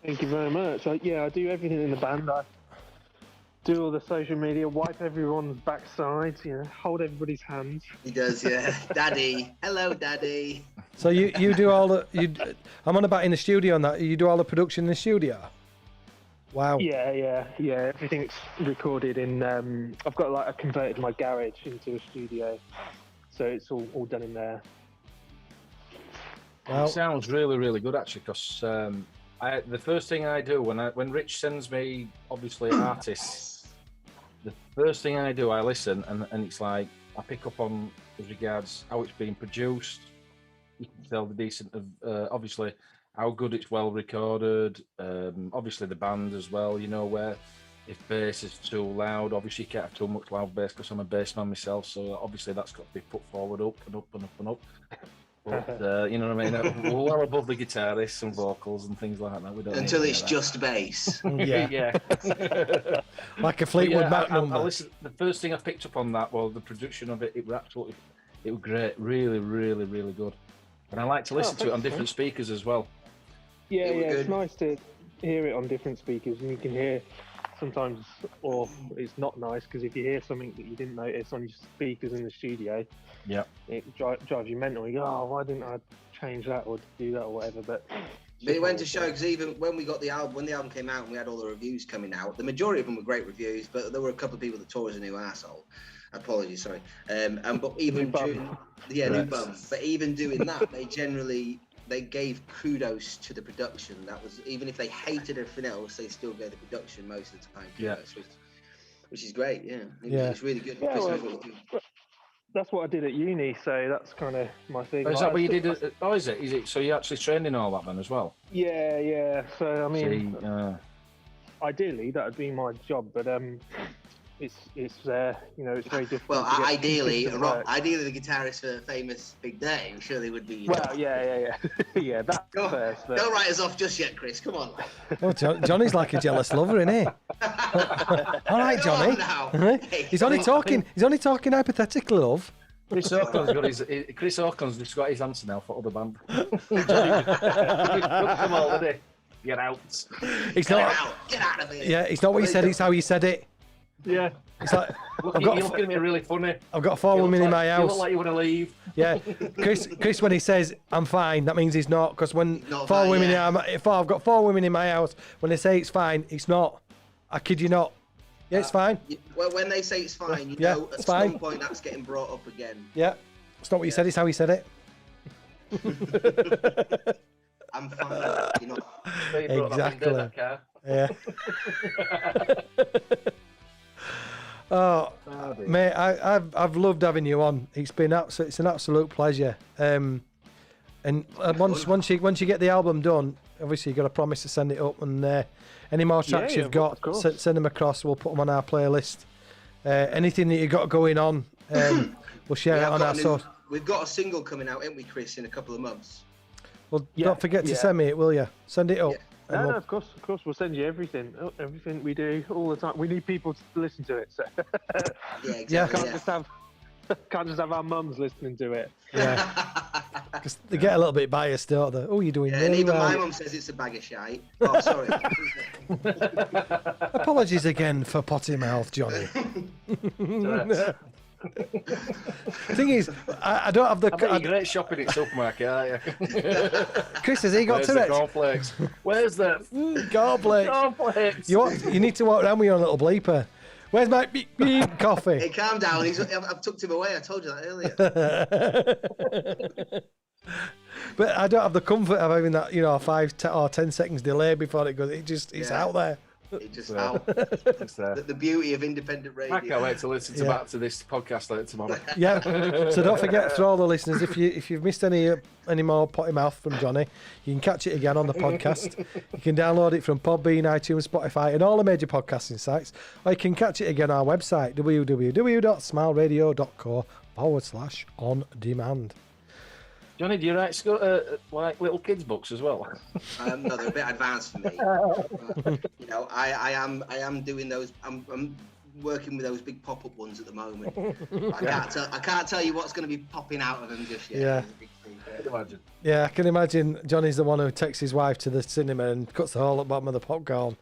Thank you very much. I do everything in the band. I do all the social media, wipe everyone's backsides, hold everybody's hands. He does, yeah. Daddy. Hello, Daddy. So you do all the I'm on about in the studio and that. You do all the production in the studio. Wow. Yeah. Everything's recorded in. I've got I converted my garage into a studio, so it's all done in there. It sounds really, really good actually, because the first thing I do when Rich sends me obviously artists, the first thing I do I listen and it's like I pick up on as regards how it's being produced. You can tell the decent of obviously how good it's well recorded. Obviously the band as well. Where if bass is too loud, obviously you can't have too much loud bass because I'm a bass man myself. So obviously that's got to be put forward up and up and up and up. But, you know what I mean? Well above the guitarists and vocals and things like that. We don't Until need it's that. just bass. Yeah. Like a Fleetwood Mac number. The first thing I picked up on that was the production of it. It was great. Really, really, really good. And I like to listen to it on different speakers as well. Yeah, it's nice to hear it on different speakers, and you can hear sometimes, or it's not nice because if you hear something that you didn't notice on your speakers in the studio, it drives you mental. You go, oh, why didn't I change that or do that or whatever? But it went to show because even when we got the album, when the album came out and we had all the reviews coming out, the majority of them were great reviews, but there were a couple of people that tore us a new asshole. Apologies, sorry. But even new bum. But even doing that, they gave kudos to the production. That was, even if they hated everything else, they still gave the production most of the time kudos, which is great. It's really good. That's what I did at uni, so that's kind of my thing. Is that what you did? Is it? So you actually trained in all that then as well? Yeah. So I mean, ideally that would be my job, but it's it's very difficult. Well, ideally the guitarist for Famous Big Day surely would be. Well, yeah. That's first. But... Don't write us off just yet, Chris. Come on. Oh, Johnny's like a jealous lover, isn't he? All right, Johnny. He's only talking hypothetically, love. Chris Hawkins just got his answer now for other band. Come on, Liddy. Get out. Get out of here. Yeah, it's not what you said, it's how you said it. Yeah. It's like, you're looking at me really funny. I've got 4 women in my house. You look like you want to leave. Yeah, Chris, when he says I'm fine, that means he's not. Because when I've got 4 women in my house, when they say it's fine, it's not. I kid you not. Yeah, it's fine. Well, when they say it's fine, at some point that's getting brought up again. Yeah, it's not what you said, it's how he said it. I'm fine. You're not. Exactly. Yeah. Oh, mate, I've loved having you on. It's an absolute pleasure. And once you get the album done, obviously you got to promise to send it up. And any more tracks you've got, send them across. We'll put them on our playlist. Anything that you got going on, we'll share it on our social. We've got a single coming out, ain't we, Chris, in a couple of months? Well, don't forget to send me it, will you? Send it up. Yeah. No, of course, we'll send you everything we do all the time. We need people to listen to it, so can't just have our mums listening to it. Yeah, because they get a little bit biased, don't they? Oh, you're doing really and even well. my mum says it's a bag of shite. Oh, sorry. Apologies again for potty mouth, Johnny. Thing is, I don't have the. I bet you're great shopping at supermarket, aren't you? Chris, has he got Where's the Tourette's? cornflakes? Where's the Cornflakes? cornflakes? You need to walk around with your little bleeper. Where's my beep beep coffee? Hey, calm down. I've tucked him away. I told you that earlier. But I don't have the comfort of having that, 5 or 10 seconds delay before it goes. It's out there. It's just out. The beauty of independent radio. I can't wait to listen back to this podcast later tomorrow. Yeah. So don't forget, for all the listeners, if you've missed any more potty mouth from Johnny, you can catch it again on the podcast. You can download it from Podbean, iTunes, Spotify, and all the major podcasting sites, or you can catch it again on our website, www.smileradio.co/on-demand. Johnny, do you write like little kids' books as well? No, they're a bit advanced for me. But, I am doing those. I'm working with those big pop-up ones at the moment. I can't tell you what's going to be popping out of them just yet. Yeah. Imagine. Yeah, I can imagine Johnny's the one who takes his wife to the cinema and cuts the hole at the bottom of the popcorn.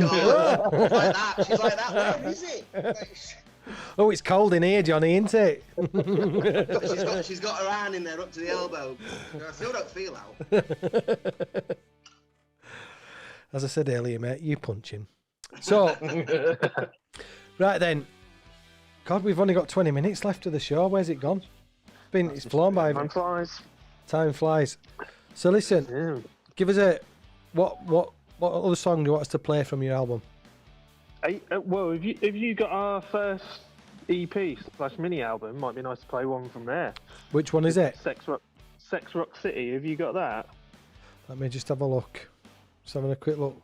Oh, she's like that. She's like that. Where is it? Oh, it's cold in here, Johnny, isn't it? she's got her hand in there up to the elbow. I still don't feel out. As I said earlier, mate, you punch him. So, right then. God, we've only got 20 minutes left of the show. Where's it gone? It's flown by. Time flies. Time flies. So listen, give us what other song do you want us to play from your album? Well, have you got our first EP/mini album? Might be nice to play one from there. Which one is it? Sex Rock City. Have you got that? Let me just have a look. Just having a quick look.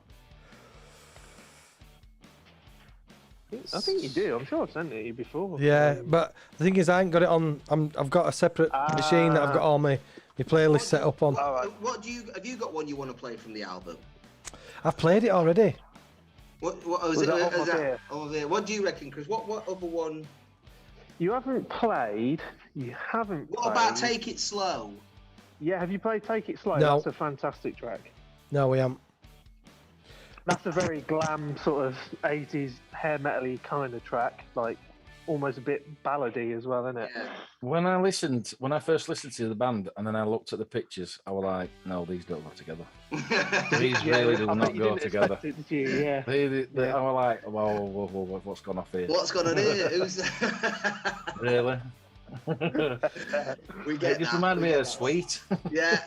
I think you do. I'm sure I've sent it to you before. Yeah, but the thing is, I ain't got it on. I've got a separate machine that I've got all my playlist set up on. Have you got one you want to play from the album? I've played it already. What do you reckon, Chris? What other one? You haven't played. What about Take It Slow? Yeah, have you played Take It Slow? No. That's a fantastic track. No, we haven't. That's a very glam sort of 80s hair metal-y kind of track, like almost a bit ballady as well, isn't it? Yeah. When I first listened to the band and then I looked at the pictures, I was like, no, these don't go together. These really do not go together. I was like, whoa, what's gone off here? What's gone on here? Really? We get it just reminded me of Sweet. Yeah.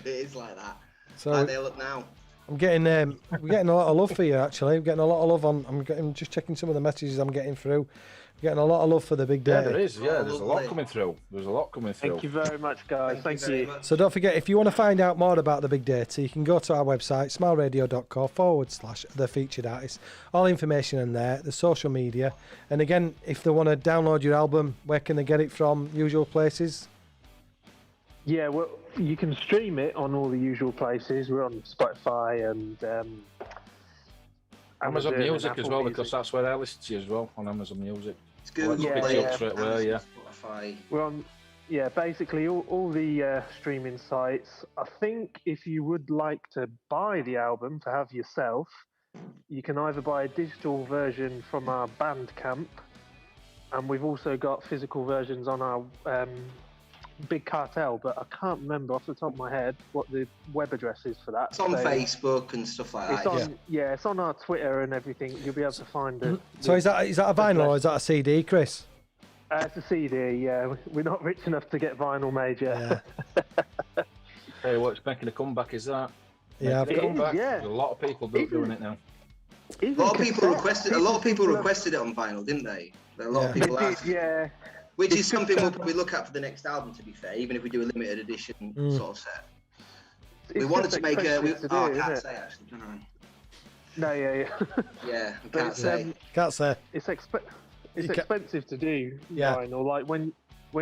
It is like that. So How they look now. I'm getting we're getting a lot of love for you. Actually, I'm getting a lot of love on. I'm just checking some of the messages I'm getting through. I'm getting a lot of love for the big day. Yeah, there is. Yeah, there's a lot coming through. Thank you very much, guys. Thank you. So don't forget, if you want to find out more about the big data, you can go to our website, smileradio.co/the featured artist. All information in there, the social media, and again, if they want to download your album, where can they get it from? Usual places. Yeah, well, you can stream it on all the usual places. We're on Spotify and Amazon Music and as Apple well, Music. because that's where I listen to you as well, on Amazon Music. It's good. Straight away, yeah. Spotify. We're on, basically all the streaming sites. I think if you would like to buy the album to have yourself, you can either buy a digital version from our Bandcamp, and we've also got physical versions on our Big Cartel, but I can't remember off the top of my head what the web address is for that. It's on Facebook and stuff like It's that. on, it's on our Twitter and everything. You'll be able to find it. So is that a vinyl or is that a CD, Chris? It's a CD. Yeah, we're not rich enough to get vinyl made yet. Yeah. Hey, what's making a comeback is that? Yeah, Making a comeback. yeah. There's a lot of people doing it now. A lot of people requested it on vinyl, didn't they? A lot of people asked. Yeah. Which is something we'll probably look at for the next album, to be fair, even if we do a limited edition sort of set. We wanted to make a... I can't say, actually, don't I? No, yeah. Yeah, I can't say. Can't say. It's expensive to do Yeah. vinyl. Like when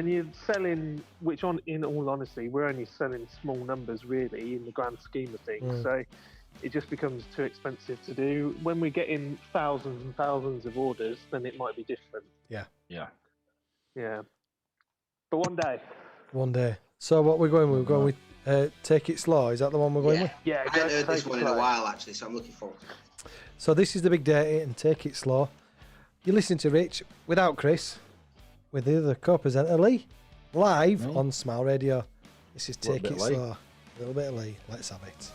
you're selling, which in all honesty, we're only selling small numbers really in the grand scheme of things. So it just becomes too expensive to do. When we get in thousands and thousands of orders, then it might be different. Yeah. Yeah. Yeah. But one day. One day. So what we're going with? We're going with Take It Slow. Is that the one we're going with? Yeah. I haven't heard this one in a while, actually, so I'm looking forward to it. So this is the big day, and take it slow. You're listening to Rich without Chris, with the other co-presenter Lee, live on Smile Radio. This is Take It Slow. A little bit of Lee. Let's have it.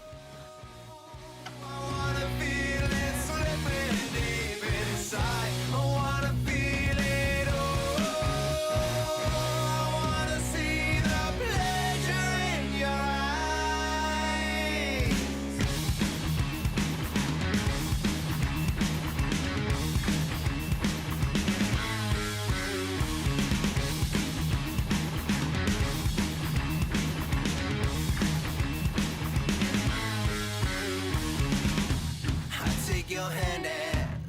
Your hand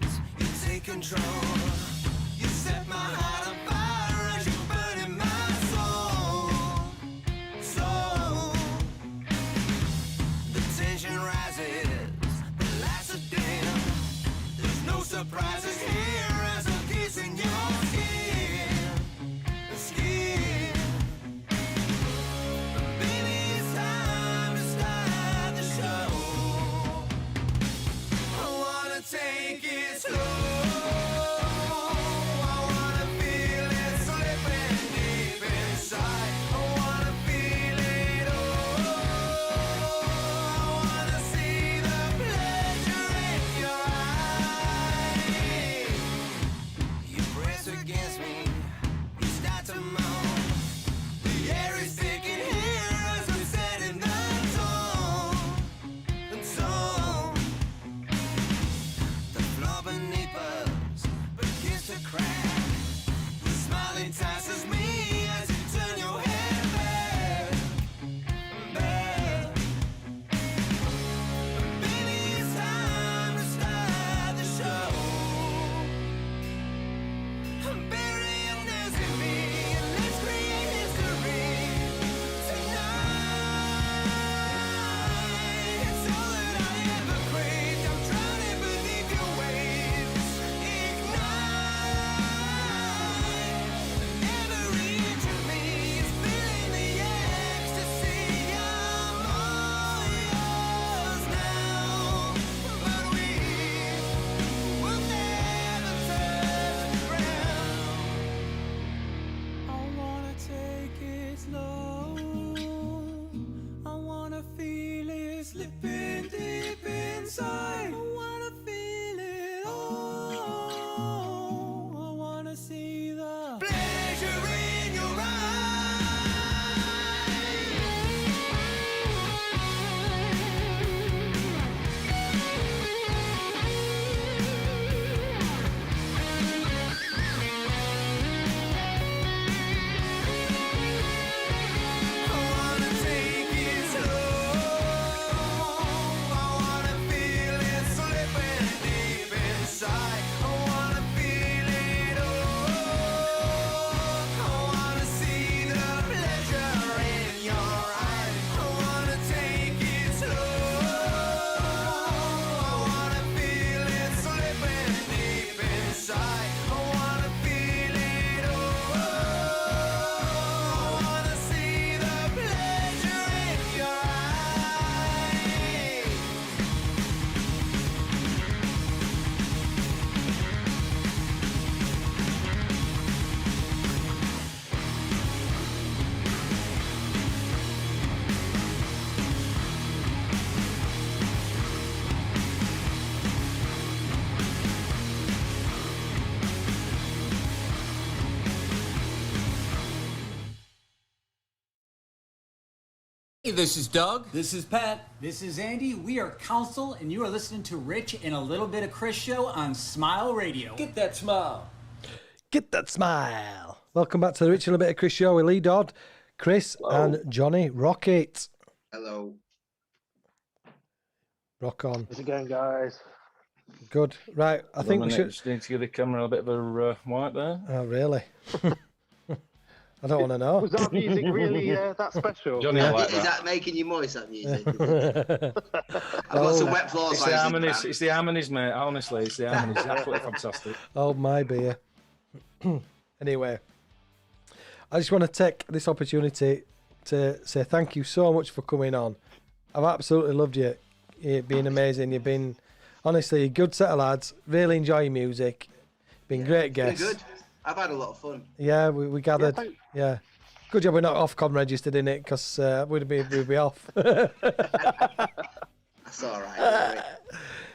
as you take control. You set my heart on fire as you burn in my soul. The tension rises, the lights are dim. There's no surprises here as I'm kissing your skin. Baby, it's time to start the show. Take it slow. I wanna feel it slipping deep inside. I wanna feel it all. I wanna see the pleasure in your eyes. You press against me, you start to moan. The air is thick in here as we set in the tone. Beneath us begins to crack. The smile entices me as you turn your head back. Baby, it's time to start the show. Bury your nose in me and let's create history tonight. It's all that I ever craved. I'm drowning beneath your waves. Every inch of me is feeling the ecstasy. I'm all yours now, but we will never touch the ground. I wanna take it slow. I wanna feel it slipping deep inside. I wanna feel it all. I wanna see the pleasure in your I wanna take it slow. I wanna feel it slipping deep inside. I wanna feel it all. I wanna see the pleasure in your eyes. I wanna take it slow. I wanna feel it slipping deep inside. I wanna feel it all. I wanna see the pleasure in your eyes. Hey, this is Doug. This is Pat. This is Andy. We are Council, and you are listening to Rich and a Little Bit of Chris show on Smile Radio. Get that smile. Get that smile. Welcome back to the Rich and a Bit of Chris show with Lee Dodd, Chris, and Johnny Rocket. Hello. Rock on. How's it going, guys? Good. Right, I think we should. Just need to give the camera a bit of a wipe there. Oh, really? I don't want to know. Was that music really that special? Johnny, I like Is that. that making you moist, that music? I've got some wet floors. It's the harmonies, it's the harmonies, mate. Honestly, it's the harmonies. It's absolutely fantastic. Oh, my beer. Anyway, I just want to take this opportunity to say thank you so much for coming on. I've absolutely loved you. You've been amazing. You've been Honestly, good set of lads. Really enjoy your music. Been great It's been guests. good. I've had a lot of fun. Yeah, we gathered. thanks. Yeah. Good job we're not Ofcom registered in it, because we'd be off. That's all right.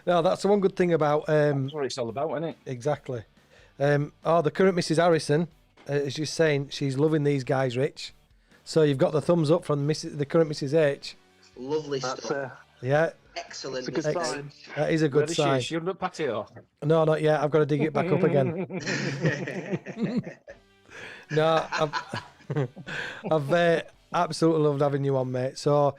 No, that's the one good thing about. That's what it's all about, isn't it? Exactly. The current Mrs. Harrison, as you're saying, she's loving these guys, Rich. So you've got the thumbs up from the current Mrs. H. Lovely stuff. Yeah. Excellent. It's a good sign. That is a good sign. She under patio. No, not yet. I've got to dig it back up again. No, I've absolutely loved having you on, mate. So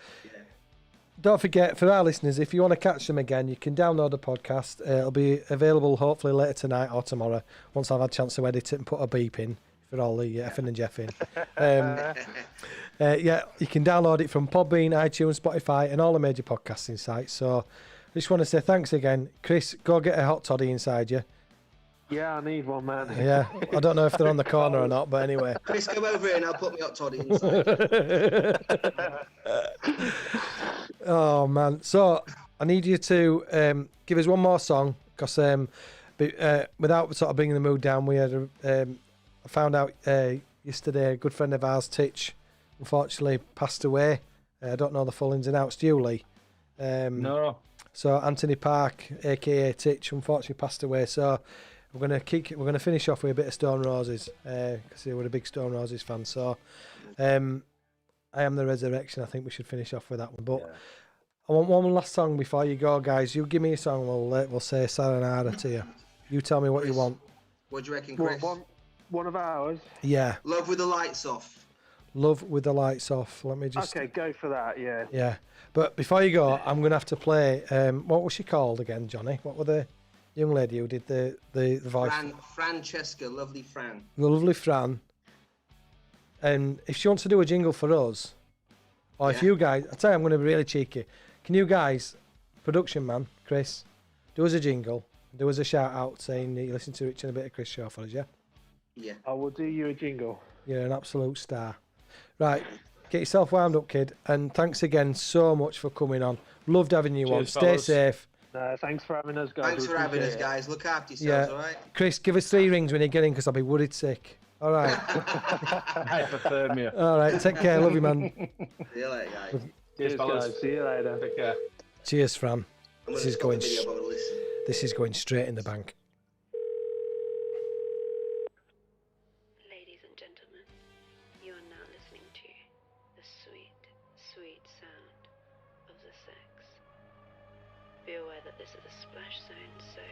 don't forget, for our listeners, if you want to catch them again, you can download the podcast. It'll be available hopefully later tonight or tomorrow, once I've had a chance to edit it and put a beep in for all the effing and jeffing. Yeah, you can download it from Podbean, iTunes, Spotify, and all the major podcasting sites. So I just want to say thanks again. Chris, go get a hot toddy inside you. Yeah, I need one, man. Yeah, I don't know if they're on the corner or not, but anyway. Chris, come over here and I'll put my hot toddy inside. Oh, man. So I need you to give us one more song, because without sort of bringing the mood down, we had I found out yesterday a good friend of ours, Titch, unfortunately passed away. I don't know the full ins and outs. Do you, Lee? No. So Anthony Park, aka Titch, unfortunately passed away. So we're gonna finish off with a bit of Stone Roses, because they were a big Stone Roses fan. So I Am the Resurrection. I think we should finish off with that one. But I want one last song before you go, guys. You give me a song, we'll say Sayonara to you. You tell me what you want. What do you reckon, Chris? One of ours. Yeah. Love with the lights off. Love with the lights off. Let me just. Okay, go for that. Yeah. Yeah, but before you go, I'm gonna have to play. What was she called again, Johnny? What were the young lady who did the voice? Francesca, lovely Fran. The lovely Fran. And if she wants to do a jingle for us, or if you guys, I tell you, I'm going to be really cheeky. Can you guys, production man, Chris, do us a jingle, do us a shout out saying that you listen to Rich and a Bit of Chris show for us, yeah? Yeah. I will do you a jingle. You're an absolute star. Right, get yourself wound up, kid, and thanks again so much for coming on. Loved having you on. Stay safe. Thanks for having us, guys. Thanks for having us, guys. Look after yourselves, all right? Chris, give us 3 rings when you get in, because I'll be worried sick. All right. Hypothermia. All right, take care. Love you, man. See you later, guys. Cheers, guys. See you later. Take care. Cheers, Fran. I'm This gonna is stop going. the video, but I'll listen. This is going straight in the bank. Ladies and gentlemen, you are now listening to the sweet, sweet sound of the sex. Be aware that this is a splash zone, so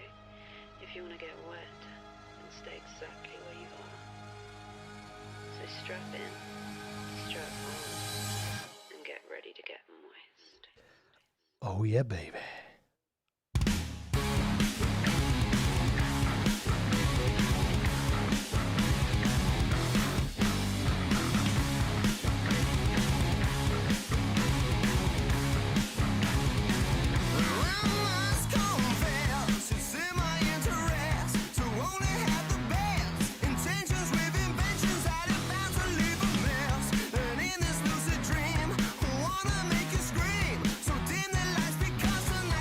if you want to get wet, then stay exactly where you are. So strap in, strap on, and get ready to get moist. Oh yeah, baby. Wanna make you scream, so dim the lights because tonight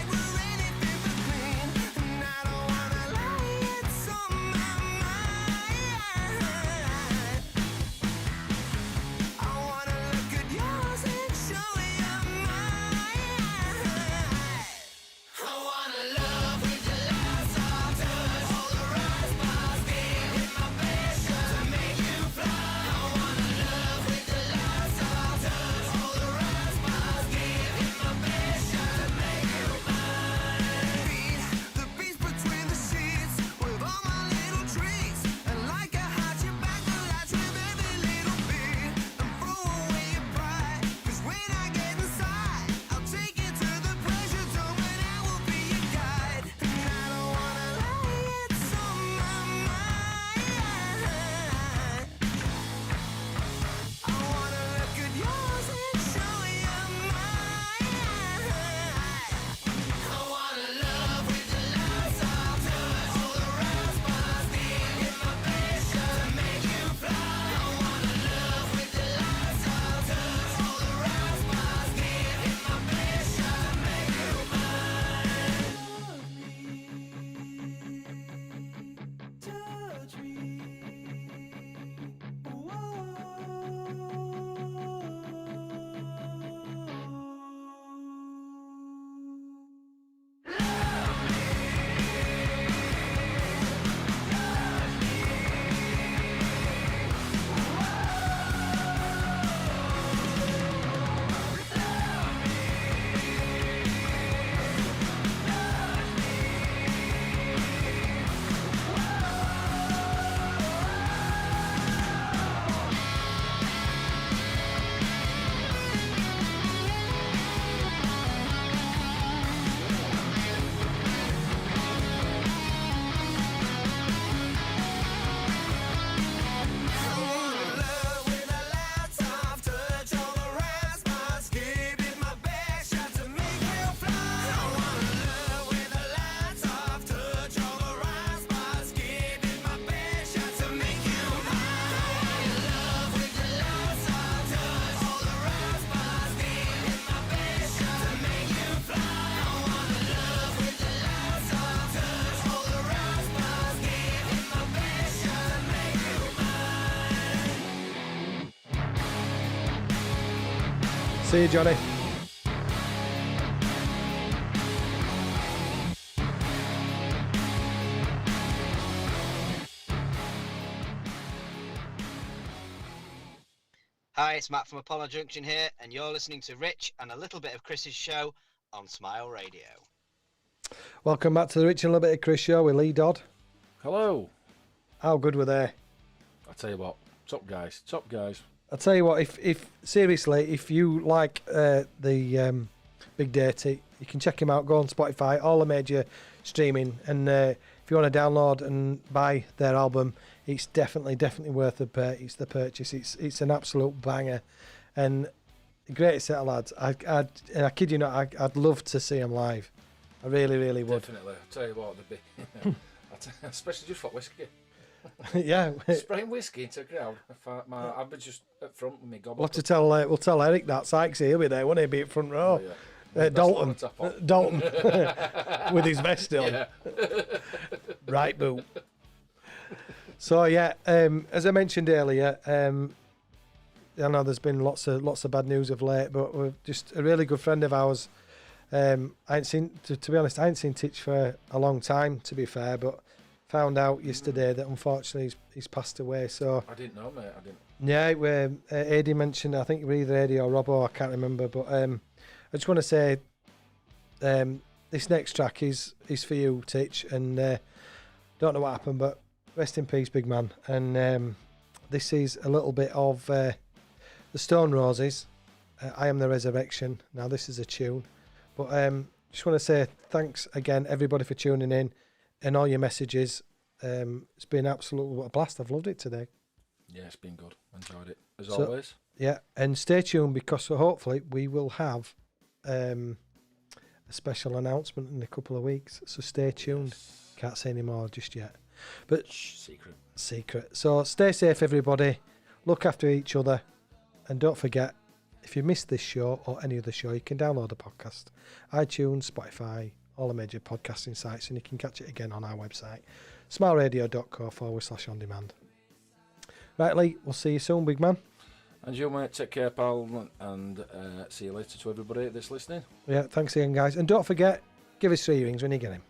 See you, Johnny. Hi, it's Matt from Apollo Junction here, and you're listening to Rich and a little bit of Chris's show on Smile Radio. Welcome back to the Rich and a Little Bit of Chris show with Lee Dodd. Hello. How good were they? I tell you what, top guys, top guys. I tell you what, if seriously, if you like the Big Dirty, you can check him out. Go on Spotify, all the major streaming, and if you want to download and buy their album, it's definitely worth the purchase. It's an absolute banger, and a great set of lads. And I kid you not, I'd love to see them live. I really would. Definitely. I tell you what, they'd be, especially just for whiskey. Yeah, spraying whiskey into a crowd. I'd be just up front with me gobble. We'll have to tell we'll tell Eric that Sykes he'll be there, won't he? Be at front row. Oh, yeah. Dalton with his vest on. Yeah. Right, boo. So yeah, as I mentioned earlier, I know there's been lots of bad news of late, but we're just a really good friend of ours. I ain't seen, to be honest, I ain't seen Titch for a long time, to be fair, but found out yesterday that unfortunately he's passed away. So I didn't know, mate. I didn't. Yeah, Adi mentioned, I think it was either Adi or Robbo, I can't remember, but I just want to say this next track is for you, Titch, and don't know what happened, but rest in peace, big man. And this is a little bit of the Stone Roses, I Am the Resurrection. Now this is a tune, but just want to say thanks again everybody for tuning in and all your messages. It's been absolutely a blast. I've loved it today. Yeah, it's been good. Enjoyed it as always. Yeah, and stay tuned because hopefully we will have a special announcement in a couple of weeks. So stay tuned. Yes. Can't say any more just yet. But secret. So stay safe, everybody. Look after each other, and don't forget, if you missed this show or any other show, you can download the podcast, iTunes, Spotify, all the major podcasting sites, and you can catch it again on our website, smileradio.co/on-demand. Right, Lee, we'll see you soon, big man. And you, mate, take care, pal, and see you later to everybody that's listening. Yeah, thanks again, guys. And don't forget, give us 3 rings when you get him.